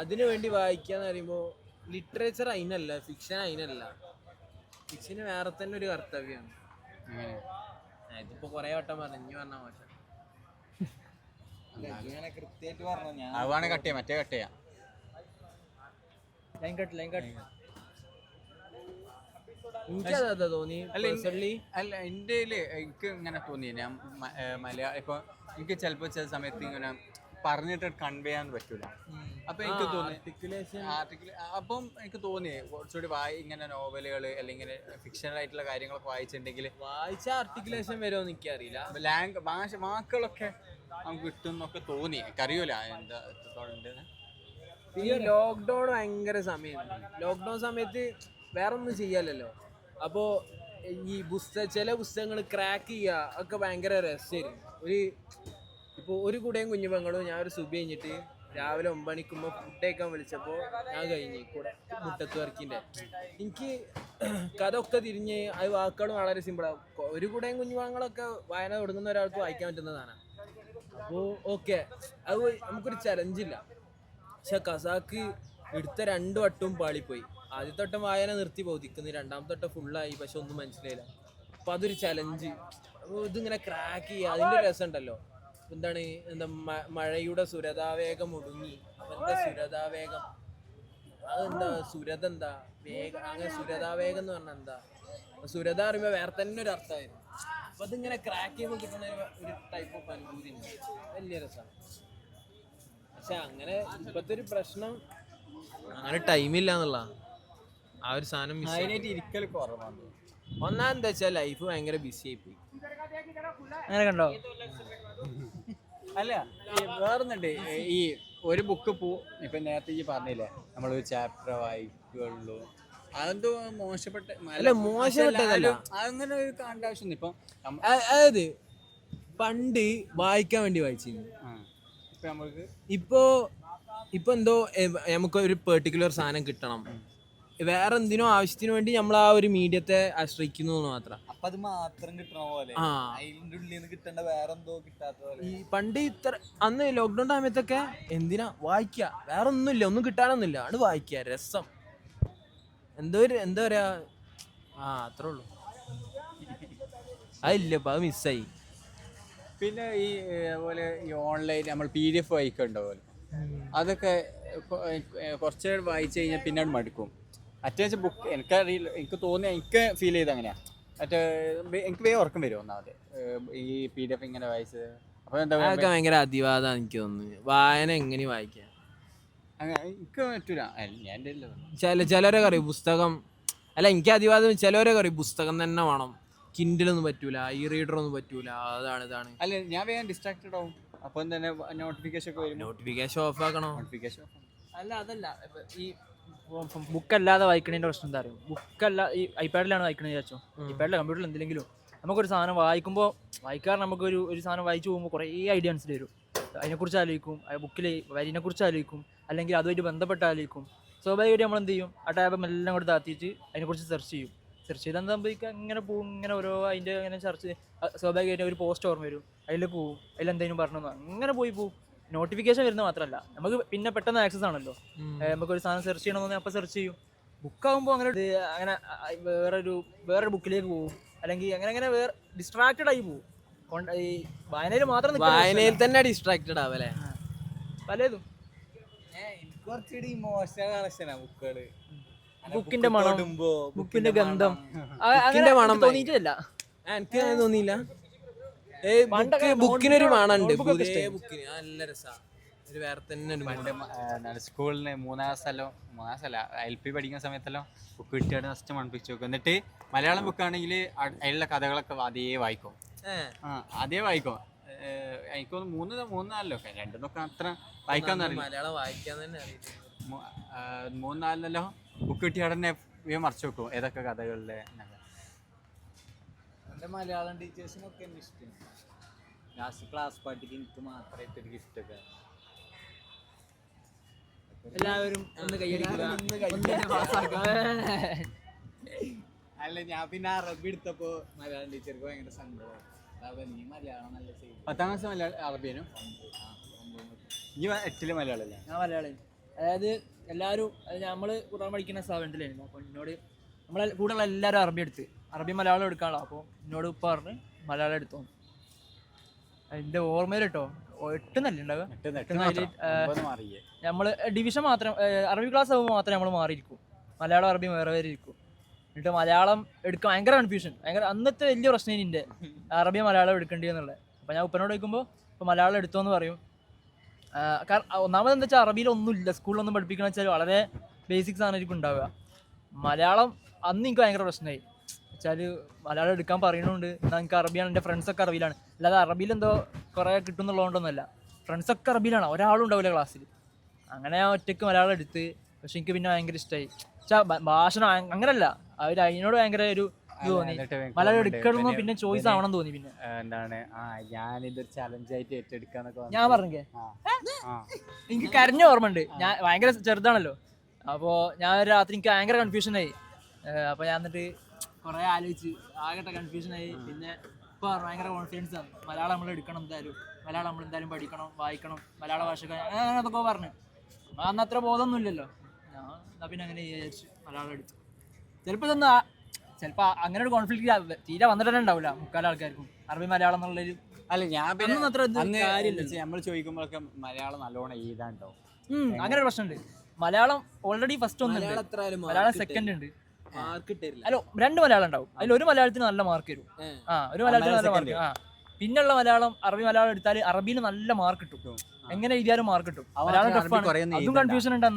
അതിനു വേണ്ടി വായിക്കുക എന്ന് പറയുമ്പോൾ ലിറ്ററേച്ചർ അതിനല്ല, ഫിക്ഷൻ അതിനല്ല. ഫിക്ഷന് വേറെ തന്നെ ഒരു കർത്തവ്യമാണ്. ഇതിപ്പോ കൊറേ വട്ടം പറഞ്ഞു, ഇനി പറഞ്ഞാൽ മോശം. കൃത്യമായിട്ട് പറഞ്ഞു ഞാൻ അതാണ് കട്ട് ചെയ്യാം, മറ്റേ കട്ട് ചെയ്യാം. എനിക്കതാ തോന്നി പേഴ്സണലി. അല്ല എൻ്റെ എനിക്ക് ഇങ്ങനെ തോന്നി ഞാൻ മലയാളം ഇപ്പൊ എനിക്ക് ചിലപ്പോൾ ചില സമയത്ത് ഇങ്ങനെ പറഞ്ഞിട്ട് കൺവേ ചെയ്യാൻ പറ്റൂല. അപ്പൊ എനിക്ക് തോന്നി അപ്പം എനിക്ക് തോന്നി കുറച്ചുകൂടി ഇങ്ങനെ നോവലുകൾ അല്ലെങ്കിൽ ഫിക്ഷണൽ ആയിട്ടുള്ള കാര്യങ്ങളൊക്കെ വായിച്ചിട്ടുണ്ടെങ്കിൽ വായിച്ച ആർട്ടിക്കുലേഷൻ വരുമോന്ന് എനിക്കറിയില്ല. വാക്കുകളൊക്കെ നമുക്ക് കിട്ടും എന്നൊക്കെ തോന്നി. എനിക്കറിയൂല എന്താ എത്രത്തോളം. ഈ ലോക്ക്ഡൗൺ ഭയങ്കര സമയം. ലോക്ക്ഡൗൺ സമയത്ത് വേറെ ഒന്നും ചെയ്യാലല്ലോ. അപ്പോൾ ഈ ചില പുസ്തകങ്ങൾ ക്രാക്ക് ചെയ്യുക ഒക്കെ ഭയങ്കര രസമായിരുന്നു. ഇപ്പോൾ ഒരു കൂടെയും കുഞ്ഞുപെങ്ങളും ഞാൻ ഒരു സുബി കഴിഞ്ഞിട്ട് രാവിലെ 9 മണിക്കുമ്പോൾ ഫുഡ് കഴിക്കാൻ വിളിച്ചപ്പോൾ ഞാൻ കഴിഞ്ഞ് കൂടെ മുട്ടത്ത് വർക്കിൻ്റെ എനിക്ക് കഥ ഒക്കെ തിരിഞ്ഞ് അത് വാക്കുകളും വളരെ സിമ്പിളാണ്. ഒരു കൂടെയും കുഞ്ഞുപെങ്ങളൊക്കെ വായന തുടങ്ങുന്ന ഒരാൾക്ക് വായിക്കാൻ പറ്റുന്നതാണ്. അപ്പോൾ ഓക്കെ, അത് നമുക്കൊരു ചലഞ്ചില്ല. പക്ഷെ കസാക്ക് എടുത്ത 2 വട്ടവും പാളിപ്പോയി. ആദ്യത്തെ വട്ടം വായന നിർത്തി ബോധിക്കുന്നു, 2ാമത്തെ വട്ടം ഫുള്ളായി, പക്ഷെ ഒന്നും മനസ്സിലായില്ല. അപ്പം അതൊരു ചലഞ്ച്. അപ്പോൾ ഇതിങ്ങനെ ക്രാക്ക് ചെയ്യുക, അതിൻ്റെ രസം ഉണ്ടല്ലോ. എന്താണ് മഴയുടെ സുരതാവേഗം ഒടുങ്ങി, അവൻ്റെ സുരതാവേഗം അതെന്താ സുരത എന്താ വേഗം, അങ്ങനെ സുരതാവേഗം എന്ന് പറഞ്ഞാൽ എന്താ, സുരത പറയുമ്പോൾ വേറെ തന്നെ ഒരു അർത്ഥമായിരുന്നു. അപ്പം അതിങ്ങനെ ക്രാക്ക് ചെയ്യുമ്പോൾ കിട്ടുന്ന ഒരു ടൈപ്പ് ഓഫ് അനുഭൂതി ഉണ്ട്, വലിയ രസമാണ്. പക്ഷെ അങ്ങനെ ഇപ്പോഴത്തെ ഒരു പ്രശ്നം അങ്ങനെ ടൈമില്ല എന്നുള്ള ആ ഒരു സാധനം അതിനായിട്ട് ഇരിക്കൽ കുറവാണ്. ഒന്നാം എന്താ വെച്ചാൽ ലൈഫ് ഭയങ്കര ബിസി ആയിപ്പോയി. അങ്ങനെ കണ്ടോ? അല്ല വേറൊന്നുണ്ട്, ഈ ഒരു ബുക്ക് ഇപ്പം നേരത്തെ ഈ പറഞ്ഞില്ലേ നമ്മളൊരു ചാപ്റ്റർ വായിക്കുള്ളൂ, അതെന്തോ മോശപ്പെട്ട അല്ല, മോശപ്പെട്ടതല്ല, അങ്ങനെ ഒരു കാണേണ്ട ആവശ്യം. ഇപ്പം അതായത് പണ്ട് വായിക്കാൻ വേണ്ടി വായിച്ചിരുന്നു. ഇപ്പം നമ്മൾക്ക് ഇപ്പൊ എന്തോ നമുക്ക് ഒരു പെർട്ടിക്കുലർ സാധനം കിട്ടണം, വേറെ എന്തിനോ ആവശ്യത്തിന് വേണ്ടി നമ്മൾ ആ ഒരു മീഡിയത്തെ ആശ്രയിക്കുന്നു എന്ന് മാത്രം. അപ്പൊ അത് മാത്രം കിട്ടണ പോലെ അതിന്റെ ഉള്ളിൽ നിന്ന് കിട്ടേണ്ട വേറെന്തോ കിട്ടാത്ത പോലെ. ഈ പണ്ട് അന്ന് ലോക്ക്ഡൌൺ സമയത്തൊക്കെ എന്തിനാ വായിക്കുക, വേറെ ഒന്നുമില്ല, ഒന്നും കിട്ടാനൊന്നുമില്ല, ആണ് വായിക്കുക, രസം, എന്താ പറയാ, അത്രേ ഉള്ളൂ. അതില്ലപ്പോ, അത് മിസ്സായി. പിന്നെ ഈ അതുപോലെ ഈ ഓൺലൈൻ നമ്മൾ PDF വായിക്കുന്നുണ്ടാവുമല്ലോ, അതൊക്കെ കുറച്ച് വായിച്ചു കഴിഞ്ഞാൽ പിന്നെ മടുക്കും. അത്യാവശ്യം ബുക്ക് എനിക്കറിയില്ല, എനിക്ക് തോന്നി, എനിക്ക് ഫീൽ ചെയ്ത് അങ്ങനെയാണ്. എനിക്ക് വേഗം ഉറക്കം വരും ഒന്നാമത് ഈ PDF ഇങ്ങനെ വായിച്ചത്. അപ്പോൾ എന്താ അതൊക്കെ ഭയങ്കര അതിവാദമാണ് എനിക്ക് തോന്നുന്നു. വായന എങ്ങനെ വായിക്കാം അങ്ങനെ എനിക്ക് പറ്റൂല. ഞാൻ ചിലരൊക്കെ അറിയും പുസ്തകം, അല്ല എനിക്ക് അതിവാദം, ചിലവരൊക്കെ അറിയും പുസ്തകം തന്നെ വേണം, കിൻഡിലൊന്നും പറ്റൂല, ഈ റീഡറൊന്നും പറ്റൂല, ഇതാണ്. അല്ല ഞാൻ വേഗം ഡിസ്ട്രാക്റ്റഡ് ആവും. അപ്പം തന്നെ നോട്ടിഫിക്കേഷൻ ഒക്കെ വരും, നോട്ടിഫിക്കേഷൻ ഓഫ് ആക്കണോ? Notification off. അല്ല അതല്ല, ഈ ബുക്കല്ലാതെ വായിക്കണതിൻ്റെ പ്രശ്നം എന്താ അറിയും? ബുക്കല്ല, ഈ ഐപാഡിലാണ് വായിക്കണമെന്ന് വിചാരിച്ചോ, ഐപാഡിലെ കമ്പ്യൂട്ടറിൽ എന്തെങ്കിലും നമുക്കൊരു സാധനം വായിക്കുമ്പോൾ വായിക്കാറ് നമുക്കൊരു സാധനം വായിച്ചു പോകുമ്പോൾ കുറേ ഐഡിയ മനസ്സിൽ വരും. അതിനെക്കുറിച്ച് ആലോചിക്കും, ബുക്കിൽ വരിനെക്കുറിച്ച് ആലോചിക്കും, അല്ലെങ്കിൽ അതുമായിട്ട് ബന്ധപ്പെട്ട് ആലോചിക്കും. സ്വാഭാവികമായിട്ട് നമ്മൾ എന്ത് ചെയ്യും, ആ ടാബ് എല്ലാം കൂടെ താത്തിയിട്ട് അതിനെക്കുറിച്ച് സെർച്ച് ചെയ്യും. സെർച്ച് ചെയ്താൽ എന്താ സംഭവിക്കുക, ഇങ്ങനെ പോകും, ഇങ്ങനെ ഓരോ അതിൻ്റെ ഇങ്ങനെ സെർച്ച്, സ്വാഭാവികമായിട്ട് ഒരു പോസ്റ്റ് ഓർമ്മ വരും, അതിൽ പോവും, അതിലെന്തെങ്കിലും പറഞ്ഞു അങ്ങനെ പോവും. നോട്ടിഫിക്കേഷൻ വരുന്നത് മാത്രമല്ല, നമുക്ക് പിന്നെ പെട്ടെന്ന് ആക്സസ് ആണല്ലോ, നമുക്കൊരു സാധനം സെർച്ച് ചെയ്യണമെന്ന് അപ്പോൾ സെർച്ച് ചെയ്യും. ബുക്കാകുമ്പോൾ അങ്ങനെ വേറൊരു ബുക്കിലേക്ക് പോകും, അല്ലെങ്കിൽ അങ്ങനെ വേറെ ഡിസ്ട്രാക്റ്റഡ് ആയി പോകും. ഈ വായനയിൽ മാത്രം, വായനയിൽ തന്നെ ഡിസ്ട്രാക്റ്റഡ് ആവല്ലേ പലതും. കുറച്ചുകൂടി ഇമോഷണൽ കണക്ഷനാ ബുക്കുകള്. ബുക്കിന്റെ മണം, ബുക്കിന്റെ ഗന്ധം, മണം തോന്നിയിട്ടില്ല. എനിക്ക് തോന്നിയില്ല. ബുക്കിനൊരു മണമുണ്ട്, പുതിയ ബുക്കിന് നല്ല രസമാണ്, ഒരു വേറെ തന്നെ. പണ്ട് സ്കൂളിന് മൂന്നാം സ്ഥലം LP പഠിക്കുന്ന സമയത്തെല്ലാം ബുക്ക് കിട്ടിയാണ് ഫസ്റ്റ് മണപ്പിച്ച് നോക്കും. എന്നിട്ട് മലയാളം ബുക്കാണെങ്കിൽ അതിലുള്ള കഥകളൊക്കെ അതേ വായിക്കും. അതേ വായിക്കും. എനിക്കൊന്ന് മൂന്നാലോ 2 അത്ര വായിക്കാന്ന് അറിയില്ല. മലയാളം വായിക്കാൻ തന്നെ അറിയില്ല. മൂന്നാലല്ലോ ബുക്ക് കിട്ടിയ ഉടനെ മറിച്ച് വെക്കും ഏതൊക്കെ കഥകളിലെ. എൻ്റെ മലയാളം ടീച്ചേഴ്സിനൊക്കെ എന്നെ ഇഷ്ടമാണ്. ലാസ്റ്റ് ക്ലാസ് പാർട്ടിക്ക് എനിക്ക് മാത്രമായിട്ടൊരു ഗിഫ്റ്റൊക്കെ. എല്ലാവരും ഒന്ന് കൈയടിക്കുക. അല്ല ഞാൻ പിന്നെ അറബി എടുത്തപ്പോൾ മലയാളം ടീച്ചർക്ക് ഭയങ്കര സങ്കടം. അതാ നീ മലയാളം നല്ല ചെയ്തു. 10ാം ക്ലാസ് മലയാളം അറബിയനും ഈ 8ല് മലയാളമല്ലേ? ഞാൻ മലയാളം. അതായത് എല്ലാവരും നമ്മൾ ഖുർആൻ പഠിക്കുന്ന സ്ഥാപനത്തിലായിരുന്നു. അപ്പോൾ എന്നോട് നമ്മളെ കൂടെയുള്ള എല്ലാവരും അറബി എടുത്ത് അറബി മലയാളം എടുക്കാനുള്ള. അപ്പോൾ എന്നോട് ഉപ്പ പറഞ്ഞ് മലയാളം എടുത്തോ. എൻ്റെ ഓർമ്മയിൽ കേട്ടോ 8 നല്ല ഉണ്ടാവുക. നമ്മൾ ഡിവിഷൻ മാത്രം അറബി ക്ലാസ് ആകുമ്പോൾ മാത്രമേ നമ്മൾ മാറിയിരിക്കും. മലയാളം അറബി വേറെ വേറെ ഇരിക്കും. എന്നിട്ട് മലയാളം എടുക്കാൻ ഭയങ്കര കൺഫ്യൂഷൻ. അന്നത്തെ വലിയ പ്രശ്നം എൻ്റെ അറബി മലയാളം എടുക്കേണ്ടി എന്നുള്ളത്. അപ്പോൾ ഞാൻ ഉപ്പനോട് ചോദിക്കുമ്പോൾ ഇപ്പോൾ മലയാളം എടുത്തോന്ന് പറയും. കാരണം ഒന്നാമത് എന്താ വെച്ചാൽ അറബിയിൽ ഒന്നുമില്ല, സ്കൂളിലൊന്നും പഠിപ്പിക്കണമെന്ന് വെച്ചാൽ വളരെ ബേസിക്സ് ആണ് എനിക്ക് ഉണ്ടാവുക. മലയാളം അന്ന് എനിക്ക് ഭയങ്കര പ്രശ്നമായി വെച്ചാൽ മലയാളം എടുക്കാൻ പറയുന്നുണ്ട്. എന്നാൽ എനിക്ക് അറബിയാണ്, എൻ്റെ ഫ്രണ്ട്സൊക്കെ അറബിയിലാണ്. അല്ലാതെ അറബിയിൽ എന്തോ കുറേ കിട്ടുന്നുള്ളതുകൊണ്ടൊന്നുമല്ല, ഫ്രണ്ട്സൊക്കെ അറബിയിലാണ്, ഒരാളും ഉണ്ടാവില്ല ക്ലാസ്സിൽ. അങ്ങനെ ഞാൻ ഒറ്റയ്ക്ക് മലയാളം എടുത്ത്. പക്ഷെ എനിക്ക് പിന്നെ ഭയങ്കര ഇഷ്ടമായി. പക്ഷെ ഭാഷണം അങ്ങനല്ല, അവർ അതിനോട് ഭയങ്കര ഒരു ഇത് തോന്നി. മലയാളം എടുക്കണമെന്നോ പിന്നെ ചോയ്സ് ആവണം തോന്നി. പിന്നെ എന്താണ് ഞാനിതൊരു ചലഞ്ചായിട്ട് ഏറ്റെടുക്കാന്നൊക്കെ ഞാൻ പറഞ്ഞേ എനിക്ക് കരഞ്ഞ ഓർമ്മ ഉണ്ട്. ഞാൻ ഭയങ്കര ചെറുതാണല്ലോ. അപ്പോൾ ഞാൻ രാത്രി എനിക്ക് ഭയങ്കര കൺഫ്യൂഷനായി. അപ്പോൾ ഞാൻ എന്നിട്ട് കുറേ ആലോചിച്ച് ആകട്ടെ കൺഫ്യൂഷനായി. പിന്നെ ഇപ്പോൾ ഭയങ്കര കോൺഫിഡൻസ് ആണ്. മലയാളം നമ്മൾ എടുക്കണം, എന്തായാലും മലയാളം നമ്മൾ എന്തായാലും പഠിക്കണം, വായിക്കണം, മലയാള ഭാഷക്കാർ അങ്ങനെ അതൊക്കെ പറഞ്ഞു. അന്ന് അത്ര ബോധമൊന്നുമില്ലല്ലോ. ഞാൻ എന്നാൽ പിന്നെ അങ്ങനെ വിചാരിച്ചു മലയാളം എടുത്തു. ചിലപ്പോൾ അങ്ങനെ ഒരു കോൺഫ്ലിക്റ്റ് തീരെ വന്നിട്ട് തന്നെ ഉണ്ടാവില്ല മുക്കാൽ ആൾക്കാർക്കും അറബി മലയാളം എന്നുള്ളൊരു. അല്ല ഞാൻ അത്ര നമ്മൾ ചോദിക്കുമ്പോഴൊക്കെ മലയാളം നല്ലോണം എഴുതാണ്ടോ അങ്ങനെ ഒരു പ്രശ്നമുണ്ട്. മലയാളം ഓൾറെഡി ഫസ്റ്റ് ഒന്നുണ്ട്, മലയാളം സെക്കൻഡ് ഉണ്ട്. അല്ല 2 മലയാളം ഉണ്ടാവും. അതിൽ ഒരു മലയാളത്തിന് നല്ല മാർക്ക് വരും. ഒരു മലയാളത്തിന് നല്ല മാർക്ക്. പിന്നെയുള്ള മലയാളം അറബി മലയാളം എടുത്താൽ അറബിയിൽ നല്ല മാർക്ക് കിട്ടും. എങ്ങനെ എഴുതിയാലും മാർക്ക് കിട്ടും. മലയാളം ടഫാണ്, അതും കൺഫ്യൂഷൻ ഉണ്ട്.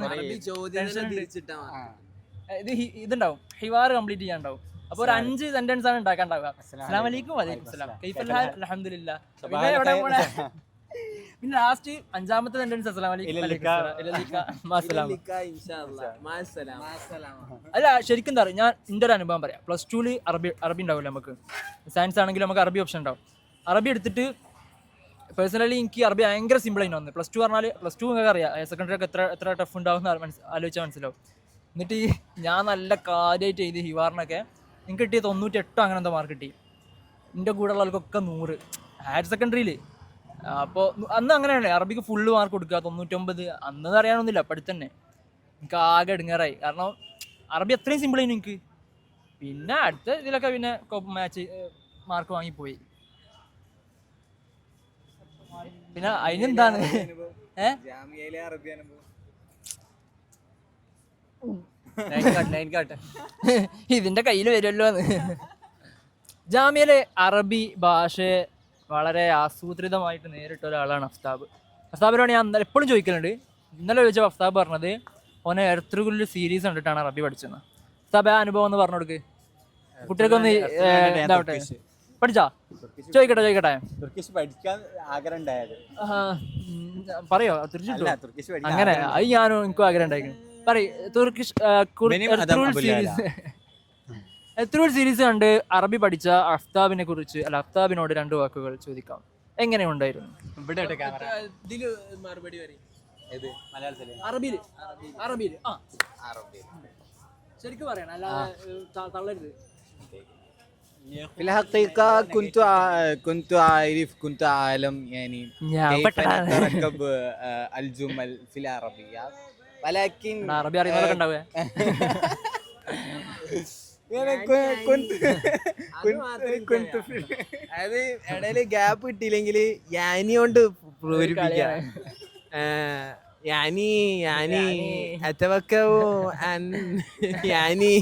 ഇതുണ്ടാവും, ഹിവാർ കംപ്ലീറ്റ് ചെയ്യാണ്ടാവും. അപ്പൊ ഒരു 5 സെന്റൻസ് ആണ് ഉണ്ടാക്കാണ്ടാവുക. അസ്സലാമു അലൈക്കും വലൈക്കും സലാം കൈഫൽ ഹാൽ അൽഹംദുലില്ലാ. പിന്നെ ലാസ്റ്റ് 5ാമത്തെ സെന്റൻസ് അസ്സലാമു അലൈക്കും അല്ല ശരിക്കും എന്താ പറയുക, ഞാൻ എൻ്റെ ഒരു അനുഭവം പറയാം. +2 അറബി ഉണ്ടാവില്ല നമുക്ക്. സയൻസ് ആണെങ്കിലും നമുക്ക് അറബി ഓപ്ഷൻ ഉണ്ടാവും. അറബി എടുത്തിട്ട് പേഴ്സണലി എനിക്ക് അറബി ഭയങ്കര സിമ്പിൾ ആയി വന്നത്. +2 പറഞ്ഞാൽ +2 നിങ്ങൾക്ക് അറിയാം, ഹയർ സെക്കൻഡറി ഒക്കെ എത്ര ടഫ് ഉണ്ടാവും ആലോചിച്ചാൽ മനസ്സിലാവും. എന്നിട്ട് ഞാൻ നല്ല കാര്യമായിട്ട് എഴുതി ഹിവാറിനൊക്കെ. എനിക്ക് കിട്ടിയ 98 അങ്ങനെ എന്തോ മാർക്ക് കിട്ടി. എൻ്റെ കൂടെ ഉള്ള ആൾക്കൊക്കെ 100 ഹയർ സെക്കൻഡറിയിൽ. അപ്പോൾ അന്ന് അങ്ങനെയാണ് അറബിക്ക് ഫുള്ള് മാർക്ക് കൊടുക്കുക 99. അന്ന് അറിയാനൊന്നുമില്ല, പഠിത്തം തന്നെ. എനിക്ക് ആകെ ഇടങ്ങേറായി. കാരണം അറബി അത്രയും സിമ്പിൾ ആയിരുന്നു എനിക്ക്. പിന്നെ അടുത്ത ഇതിലൊക്കെ പിന്നെ മാച്ച് മാർക്ക് വാങ്ങിപ്പോയി. പിന്നെ അതിനെന്താണ് ഇതിന്റെ കയ്യിൽ വരുമല്ലോ എന്ന്. ജാമ്യയിലെ അറബി ഭാഷയെ വളരെ ആസൂത്രിതമായിട്ട് നേരിട്ട ഒരാളാണ് അഫ്താബ്. അഫ്താബിനോട് ഞാൻ എപ്പോഴും ചോദിക്കലുണ്ട്. ഇന്നലെ ചോദിച്ചപ്പോൾ അഫ്താബ് പറഞ്ഞത് ഓനെ എർത്തുഗുലിൽ സീരീസ് കണ്ടിട്ടാണ് അറബി പഠിച്ചത്. അഫ്താബ് ആ അനുഭവം ഒന്ന് പറഞ്ഞു കൊടുക്ക്, കുട്ടികൾക്കൊന്ന് ഇതാവട്ടെ. പഠിച്ചാ ചോദിക്കട്ടെ. തുർക്കിഷ് പഠിക്കാൻ ആഗ്രഹം ഉണ്ടായത് പറയോ? തീർച്ചയായിട്ടും അങ്ങനെ അത് ഞാനും എനിക്കും ആഗ്രഹം ഉണ്ടായിരിക്കും. തുർക്കിഷ് എത്രൂൾ സീരീസ് കണ്ട് അറബി പഠിച്ച അഫ്താബിനെ കുറിച്ച് അല്ല അഫ്താബിനോട് 2 വാക്കുകൾ ചോദിക്കാം. എങ്ങനെയുണ്ടായിരുന്നു? അറബിയിൽ ശരിക്കും പറയണം, അല്ലാതെ തള്ളരുത്. في الحقيقة كنت أعلم يعني كيف نتركب الجمل في العربية ولكن അറബി അറിയുന്നവരൊക്കെ ഉണ്ടാവുക. അതായത് ഇടയില് ഗ്യാപ്പ് കിട്ടിയില്ലെങ്കിൽ യാനി കൊണ്ട് പൂരിപ്പിക്കാം. യാനി അത്തവക്കവോ യാനി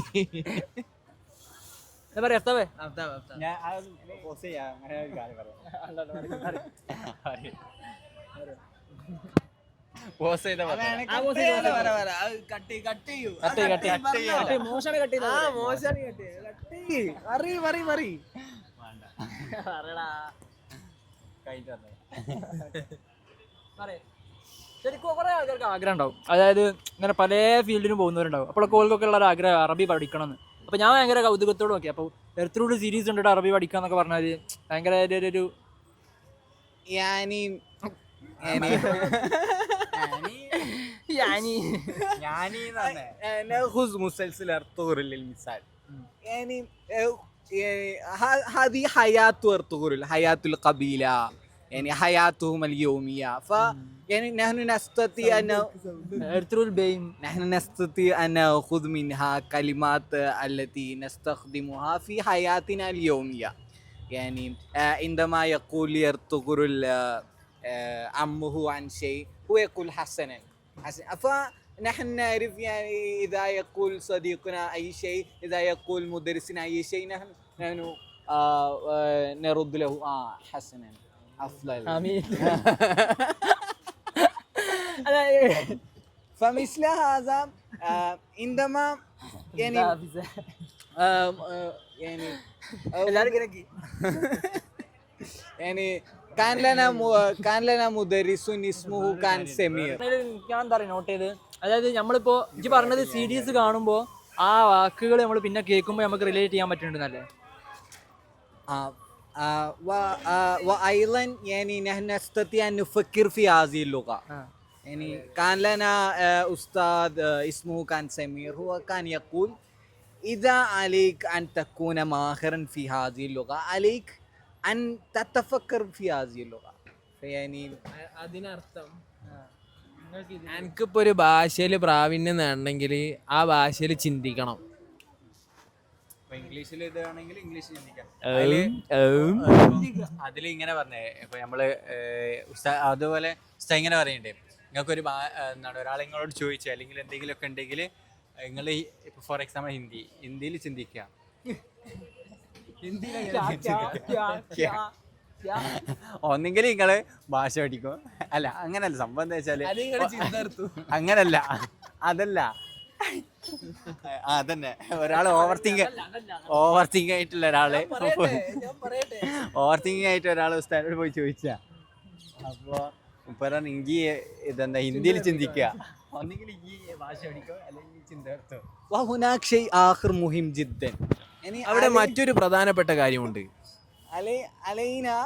ശരിക്കും കുറേ ആൾക്കാർക്ക് ആഗ്രഹം ഉണ്ടാവും, അതായത് ഇങ്ങനെ പല ഫീൽഡിനും പോകുന്നവരുണ്ടാവും. അപ്പോൾ ഓൾക്കൊക്കെ ഉള്ള ഒരു ആഗ്രഹം അറബി പഠിക്കണം എന്ന്. അപ്പോൾ ഞാൻ ഭയങ്കര കൗതുകത്തോട് നോക്കി. അപ്പോൾ എർത്തുറൂഡ് സീരീസ് ഉണ്ട് അറബി പഠിക്കുക എന്നൊക്കെ പറഞ്ഞാൽ ഭയങ്കര ഒരു يعني ناخذ مسلسل ارطغرل للمثال. يعني هذه حياة ارطغرل، حياة القبيلة، يعني حياتهم اليومية. يعني نحن نستطيع أن എർത്തുറൂൽ ബെയിൻ نحن نستطيع أن نأخذ منها كلمات التي نستخدمها في حياتنا اليومية. يعني عندما يقول ارطغرل عمه عن شيء هو يقول حسنا. فنحن نعرف يعني إذا يقول صديقنا أي شيء، إذا يقول مدرسنا أي شيء، نحن نرد له حسنا أفضل. ആമീൻ. فمثل هذا عندما يعني يعني يعني كان لنا مدرس اسمه كان سمير. ഞാൻ എന്താ പറയുക നോട്ട് ചെയ്ത്, അതായത് നമ്മളിപ്പോൾ ഇജ്ജ് പറഞ്ഞത് സീരീസ് കാണുമ്പോൾ ആ വാക്കുകൾ നമ്മൾ പിന്നെ കേൾക്കുമ്പോൾ നമുക്ക് റിലേറ്റ് ചെയ്യാൻ പറ്റുന്നുണ്ടെന്നല്ലേ? وأيضا يعني نحن نستطيع أن نفكر في هذه اللغة. يعني كان لنا أستاذ اسمه كان سمير، هو كان يقول إذا عليك أن تكون ماهرا في هذه اللغة عليك أن تتفكر في هذه اللغة. يعني അതിനർത്ഥം എനിക്കിപ്പോൾ ഒരു ഭാഷയിൽ പ്രാവീണ്യം നേടണമെങ്കിൽ ആ ഭാഷയിൽ ചിന്തിക്കണം. ഇംഗ്ലീഷിൽ ഇതാണെങ്കിൽ ഇംഗ്ലീഷ് ചിന്തിക്കാം. അതിൽ ഇങ്ങനെ പറഞ്ഞേ, ഇപ്പൊ നമ്മള് അതുപോലെ ഇങ്ങനെ പറയണ്ടേ, നിങ്ങൾക്കൊരു എന്താണ് ഒരാളെ നിങ്ങളോട് ചോദിച്ചാൽ അല്ലെങ്കിൽ എന്തെങ്കിലുമൊക്കെ ഉണ്ടെങ്കിൽ നിങ്ങൾ ഇപ്പൊ ഫോർ എക്സാമ്പിൾ ഹിന്ദിയിൽ ചിന്തിക്കുക. ഒന്നെങ്കിൽ നിങ്ങള് ഭാഷ പഠിക്കും. അല്ല അങ്ങനല്ല, സംഭവം എന്താ വെച്ചാല് അങ്ങനല്ല, അതല്ല അതന്നെ ഒരാള് ഓവർ തിങ്ക് ആയിട്ടുള്ള ഒരാള് ഉസ്താദിനോട് പോയി ചോദിച്ചാ, അപ്പൊ ഉപ്പറാണ് ഇങ്കി ഇതെന്താ ഹിന്ദിയിൽ ചിന്തിക്കുക, ഒന്നെങ്കിൽ ഈ ഭാഷ പഠിക്കോ അല്ലെങ്കിൽ ചിന്ത എടുത്തോ. وهناك شيء آخر مهم جدا. يعني അവിടെ മറ്റൊരു പ്രധാനപ്പെട്ട കാര്യമുണ്ട്. علينا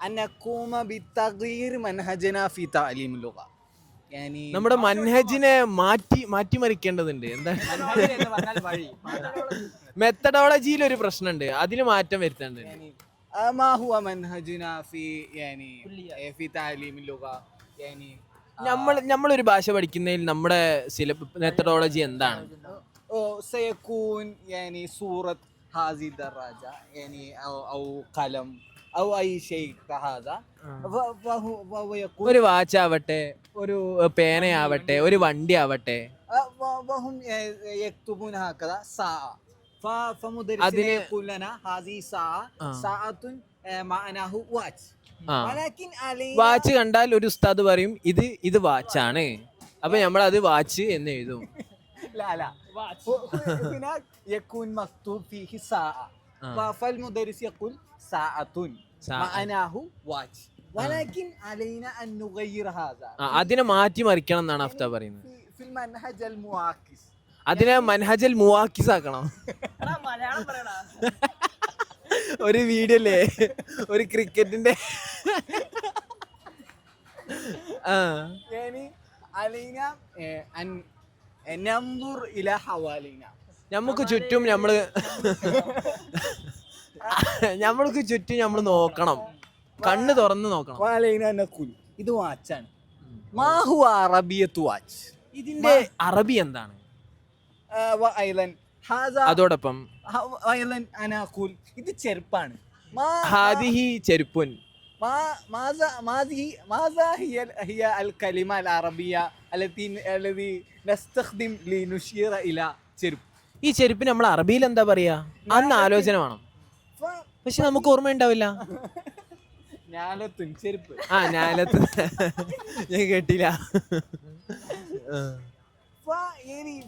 أن نقوم بتغيير منهجنا في تعليم اللغة. يعني നമ്മുടെ മൻഹജിനെ മാറ്റിമറിക്കേണ്ടതുണ്ട്. എന്താ മെത്തഡോളജിയിൽ ഒരു പ്രശ്നമുണ്ട്, അതിൽ മാറ്റം വരുത്തേണ്ടത്. يعني ما هو منهجنا في تعليم اللغة؟ يعني നമ്മളൊരു ഭാഷ പഠിക്കുന്നതിൽ നമ്മുടെ മെത്തഡോളജി എന്താണ്? سيكون يعني صورة هذه الدراجة، يعني أو قلم أو أي شيء كهذا. فهو يقول ഒരു വാച്ച് ആവട്ടെ, ഒരു പേനയാവട്ടെ, ഒരു വണ്ടി ആവട്ടെ, وهم يكتبون هكذا ساعة. فمدرسنا يقول لنا هذه ساعة معناه واتش. ولكن علينا വാച്ച് കണ്ടാൽ ഒരു ഉസ്താദ് പറയും ഇത് വാച്ചാണ്, അപ്പൊ നമ്മൾ അത് വാച്ച് എന്ന് എഴുതും. لا هناك يكون مكتوب فيه ساعة. فالمدرس يقول ساعة معناه واتش. ولكن علينا أن نغير هذا. അതിനെ മാറ്റിമറിക്കണം എന്നാണ് അഫ്ത പറയുന്നത്. في المنهج المعاكس. അതിനെ മൻഹജൽ മുവാക്കിസ് ആക്കണം. ഒരു വീഡിയോ അല്ലേ, ഒരു ക്രിക്കറ്റിന്റെ يعني علينا أن ننظر إلى حوالينا. നമുക്ക് ചുറ്റും നമ്മൾക്ക് ചുറ്റും നമ്മൾ നോക്കണം, കണ്ണ് തുറന്ന് നോക്കണം. وعلينا نقول ഇത് വാച്ചാണ്. ما هو عربية واتش؟ ഇതിന്റെ അറബി എന്താണ്? وأيضا هذا അതോടൊപ്പം أيضا أنا أقول ഇത് ചെരുപ്പാണ്. ഹാദിഹി ചെരുപ്പുൻ. ماذا هي الكلمة العربية التي نستخدم لنشير إلى ചെരുപ്പ്? ഈ ചെരുപ്പിന് നമ്മൾ അറബിയിൽ എന്താ പറയാ? അന്ന് ആലോചന വേണം, പക്ഷെ നമുക്ക് ഓർമ്മ ഉണ്ടാവില്ല. ഞാലത്തുൻ ചെരുപ്പ്. ഞാലത്ത് ഞാൻ കേട്ടില്ല.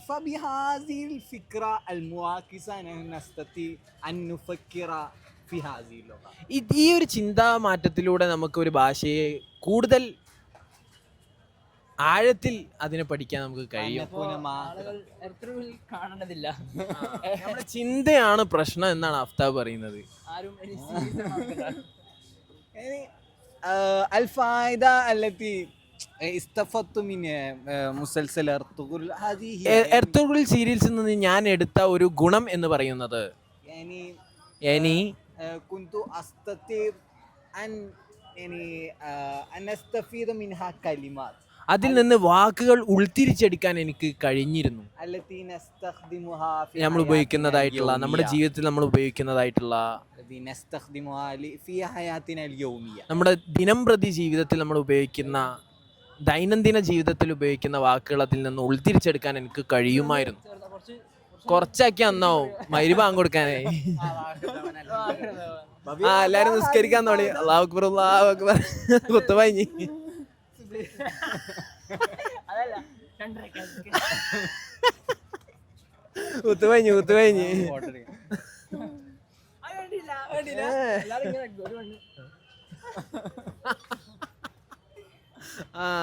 فبهذه الفكرة المعاكسة نستطيع أن نفكر في هذه اللغة. ഈ ഒരു ചിന്താ മാറ്റത്തിലൂടെ നമുക്ക് ഒരു ഭാഷയെ കൂടുതൽ ആഴത്തിൽ അതിനെ പഠിക്കാൻ നമുക്ക് കഴിയും. ആളുകൾ എർത്തുഗ്രൂൾ കാണേണ്ടതില്ല. നമ്മുടെ ചിന്തയാണ് പ്രശ്നം എന്നാണ് അഫ്താബ് പറയുന്നത്. ആരും ഇനി series കാണുന്നില്ല. الفائدة التي استفدت من مسلسل أرطغرل هذه هي എർത്തുഗ്രൂൾ സീരീസിൽ നിന്ന് ഞാൻ എടുത്ത ഒരു ഗുണം എന്ന് പറയുന്നത് يعني كنت أستطيع أن أن أستفيد منها كلمات അതിൽ നിന്ന് വാക്കുകൾ ഉൾത്തിരിച്ചെടുക്കാൻ എനിക്ക് കഴിഞ്ഞിരുന്നു. التي نستخدمها في നമ്മൾ ഉപയോഗിക്കുന്നതായിട്ടുള്ള നമ്മുടെ ജീവിതത്തിൽ നമ്മൾ ഉപയോഗിക്കുന്നതായിട്ടുള്ള التي نستخدمها في حياتنا اليومية നമ്മുടെ ദിനം പ്രതി ജീവിതത്തിൽ നമ്മൾ ഉപയോഗിക്കുന്ന ദൈനംദിന ജീവിതത്തിൽ ഉപയോഗിക്കുന്ന വാക്കുകൾ അതിൽ നിന്ന് ഉൾത്തിരിച്ചെടുക്കാൻ എനിക്ക് കഴിയുമായിരുന്നു. കുറച്ചാക്കി അന്നാവും മഗ്‌രിബ് ബാങ്ക് കൊടുക്കാനായി. എല്ലാരും നിസ്കരിക്കാൻ തുടങ്ങി. അല്ലാഹു അക്ബർ അല്ലാഹു അക്ബർ ഖുത്ബ കഴിഞ്ഞു. അതല്ല 2 ഖുത്ബ കഴിഞ്ഞു.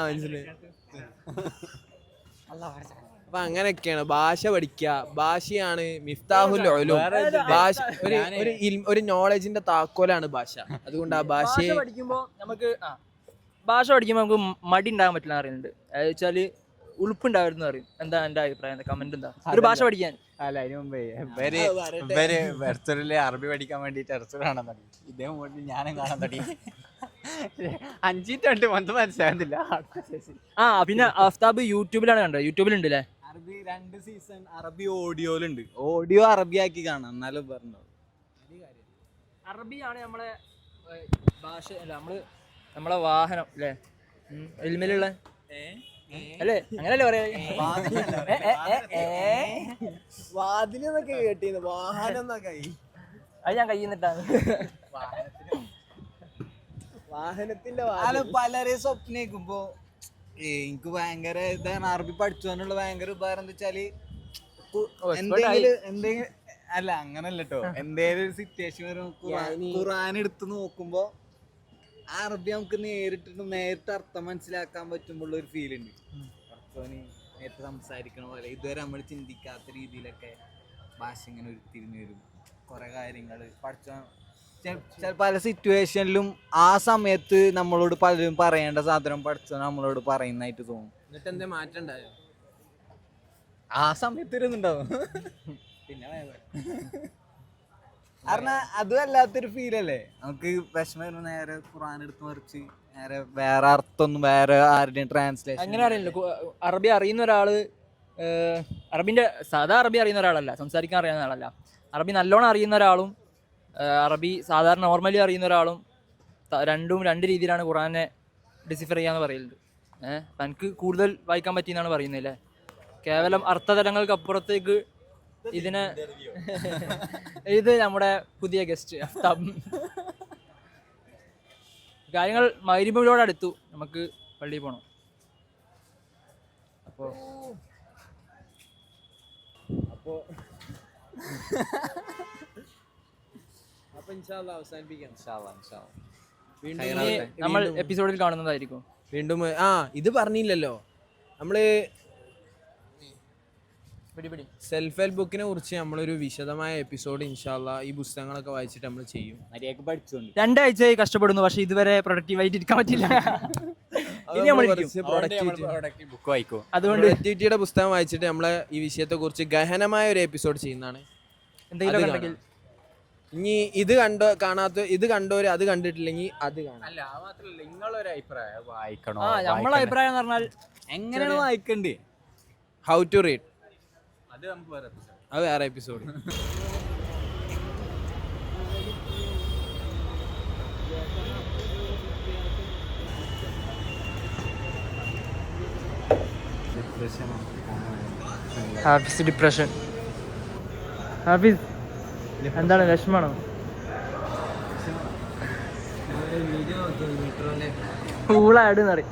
മനസ്സിലായി. അപ്പൊ അങ്ങനെയൊക്കെയാണ് ഭാഷ പഠിക്കുക. ഭാഷയാണ് മിഫ്താഹുൽ ഉലൂം. ഭാഷ ഒരു നോളജിന്റെ താക്കോലാണ് ഭാഷ. അതുകൊണ്ട് ആ ഭാഷയെ പഠിക്കുമ്പോൾ നമുക്ക് മടി ഉണ്ടാകാൻ പറ്റില്ല അറിയുന്നുണ്ട്. അത് വെച്ചാല് ഉളുപ്പുണ്ടായിരുന്നു അറിയും. എന്താ എന്റെ അഭിപ്രായം? കമന്റ് എന്താ ഒരു ഭാഷ പഠിക്കാൻ? അല്ല, അതിന് മുമ്പേ എർത്തുഗ്രൂളിലെ അറബി പഠിക്കാൻ വേണ്ടിട്ട് എർത്തുഗ്രൂൾ കാണാൻ തുടങ്ങി. ഇദ്ദേഹം വേണ്ടി ഞാനും കാണാൻ തുടങ്ങി. 5 മന്ത് മനസ്സിലാകുന്നില്ല. പിന്നെ അഫ്താബ് യൂട്യൂബിലാണ് കണ്ടത്. യൂട്യൂബിലുണ്ട് അല്ലേ അറബി 2 സീസൺ അറബി ഓഡിയോയിലുണ്ട്. ഓഡിയോ അറബിയാക്കി കാണാം എന്നാലും പറഞ്ഞു. അറബിയാണ് നമ്മളെ ഭാഷ. അല്ല നമ്മളെ വാഹനം അല്ലേ എൽമിലുള്ള അല്ലേ? അങ്ങനല്ലേ പറയാ? വാതിലെന്നൊക്കെ കേട്ടിരുന്നു. വാഹനം എന്നൊക്കെ അത് ഞാൻ കയ്യിന്നിട്ടാണ്. വാഹനത്തിന്റെ പലരെ സ്വപ്നിക്കുമ്പോ എനിക്ക് ഭയങ്കര ഇതാണ് അറബി പഠിച്ചതിനുള്ള ഭയങ്കര ഉപകാരം എന്താ വെച്ചാല് എന്തെങ്കിലും അല്ല അങ്ങനല്ല കേട്ടോ. എന്തേലും ഒരു സിറ്റുവേഷൻ വരും ഖുർആൻ എടുത്ത് നോക്കുമ്പോ അറബി നമുക്ക് നേരിട്ട് അർത്ഥം മനസ്സിലാക്കാൻ പറ്റുമ്പോൾ ഒരു ഫീൽ ഉണ്ട്. നേരിട്ട് സംസാരിക്കണ പോലെ ഇതുവരെ നമ്മൾ ചിന്തിക്കാത്ത രീതിയിലൊക്കെ ഭാഷ ഇങ്ങനെ ഉരുത്തിരിഞ്ഞു വരും. കുറെ കാര്യങ്ങൾ പഠിച്ച പല സിറ്റുവേഷനിലും ആ സമയത്ത് നമ്മളോട് പലരും പറയേണ്ട സാധനം പഠിച്ച നമ്മളോട് പറയുന്നതായിട്ട് തോന്നും. എന്നിട്ട് എന്താ മാറ്റം ഉണ്ടായോ? ആ സമയത്ത് ഇരുന്നുണ്ടാവും. പിന്നെ കാരണം അത് വല്ലാത്തൊരു ഫീലല്ലേ നമുക്ക്. വിഷമം വരുമ്പോൾ നേരെ ഖുർആൻ എടുത്ത് മറിച്ച് നേരെ വേറെ അർത്ഥമൊന്നും വേറെ ആരുടെയും ട്രാൻസ്ലേഷൻ അങ്ങനെ അറിയില്ല. അറബി അറിയുന്ന ഒരാള് അറബിന്റെ സാധാ അറബി അറിയുന്ന ഒരാളല്ല, സംസാരിക്കാൻ അറിയുന്ന ആളല്ല. അറബി നല്ലോണം അറിയുന്ന ഒരാളും അറബി സാധാരണ നോർമലി അറിയുന്ന ഒരാളും രണ്ടും 2 രീതിയിലാണ് ഖുർആനെ ഡിസിഫർ ചെയ്യാന്ന് പറയുന്നത്. അപ്പം എനിക്ക് കൂടുതൽ വായിക്കാൻ പറ്റിയെന്നാണ് പറയുന്നത്. കേവലം അർത്ഥതലങ്ങൾക്കപ്പുറത്തേക്ക് ഇതിനെ ഇത് നമ്മുടെ പുതിയ ഗസ്റ്റ് അഫ്താബ്. കാര്യങ്ങൾ മഗ്‌രിബിനോട് അടുത്തു, നമുക്ക് പള്ളിയിൽ പോകണം. അപ്പോൾ അവസാനിപ്പിക്കാം. നമ്മൾ എപ്പിസോഡിൽ കാണുന്നതായിരിക്കും. വീണ്ടും ഇത് പറഞ്ഞില്ലല്ലോ നമ്മള് സെൽഫ് ഹെൽപ്പ് ബുക്കിനെ കുറിച്ച് നമ്മളൊരു വിശദമായ എപ്പിസോഡ് ഇൻഷാല്ലാ ഈ പുസ്തകങ്ങളൊക്കെ വായിച്ചിട്ട് നമ്മൾ ചെയ്യും. മര്യാദക്ക് പഠിച്ചോണ്ട് 2 ആഴ്ചയായി കഷ്ടപ്പെടുന്നു, പക്ഷെ ഇതുവരെ പ്രൊഡക്റ്റീവായിട്ട് ഇരിക്കാൻ പറ്റില്ല. ബുക്ക് വായിക്കും. അതുകൊണ്ട് പ്രൊഡക്ടിവിറ്റിയുടെ പുസ്തകം വായിച്ചിട്ട് നമ്മളെ ഈ വിഷയത്തെ കുറിച്ച് ഗഹനമായ ഒരു എപ്പിസോഡ് ചെയ്യുന്നതാണ്. എന്തെങ്കിലും ഉണ്ടെങ്കിൽ ഇനി ഇത് കണ്ടോര് അത് കണ്ടിട്ടില്ലെങ്കിൽ അത് കാണാം. അല്ല, മാത്രല്ല നിങ്ങളൊരു അഭിപ്രായം വായിക്കണോ? നമ്മളെ അഭിപ്രായം എന്ന് പറഞ്ഞാൽ എങ്ങനെയാണ് വായിക്കണ്ടേ? ഹൗ ടു റീഡ് അത് നമുക്ക് വേറെ എപ്പിസോഡ്. ഹാഫിസ് ഡിപ്രഷൻ. ഹാഫിസ് എന്താണ്, വിഷമാണോ? ഊളാട് എന്ന് പറയും.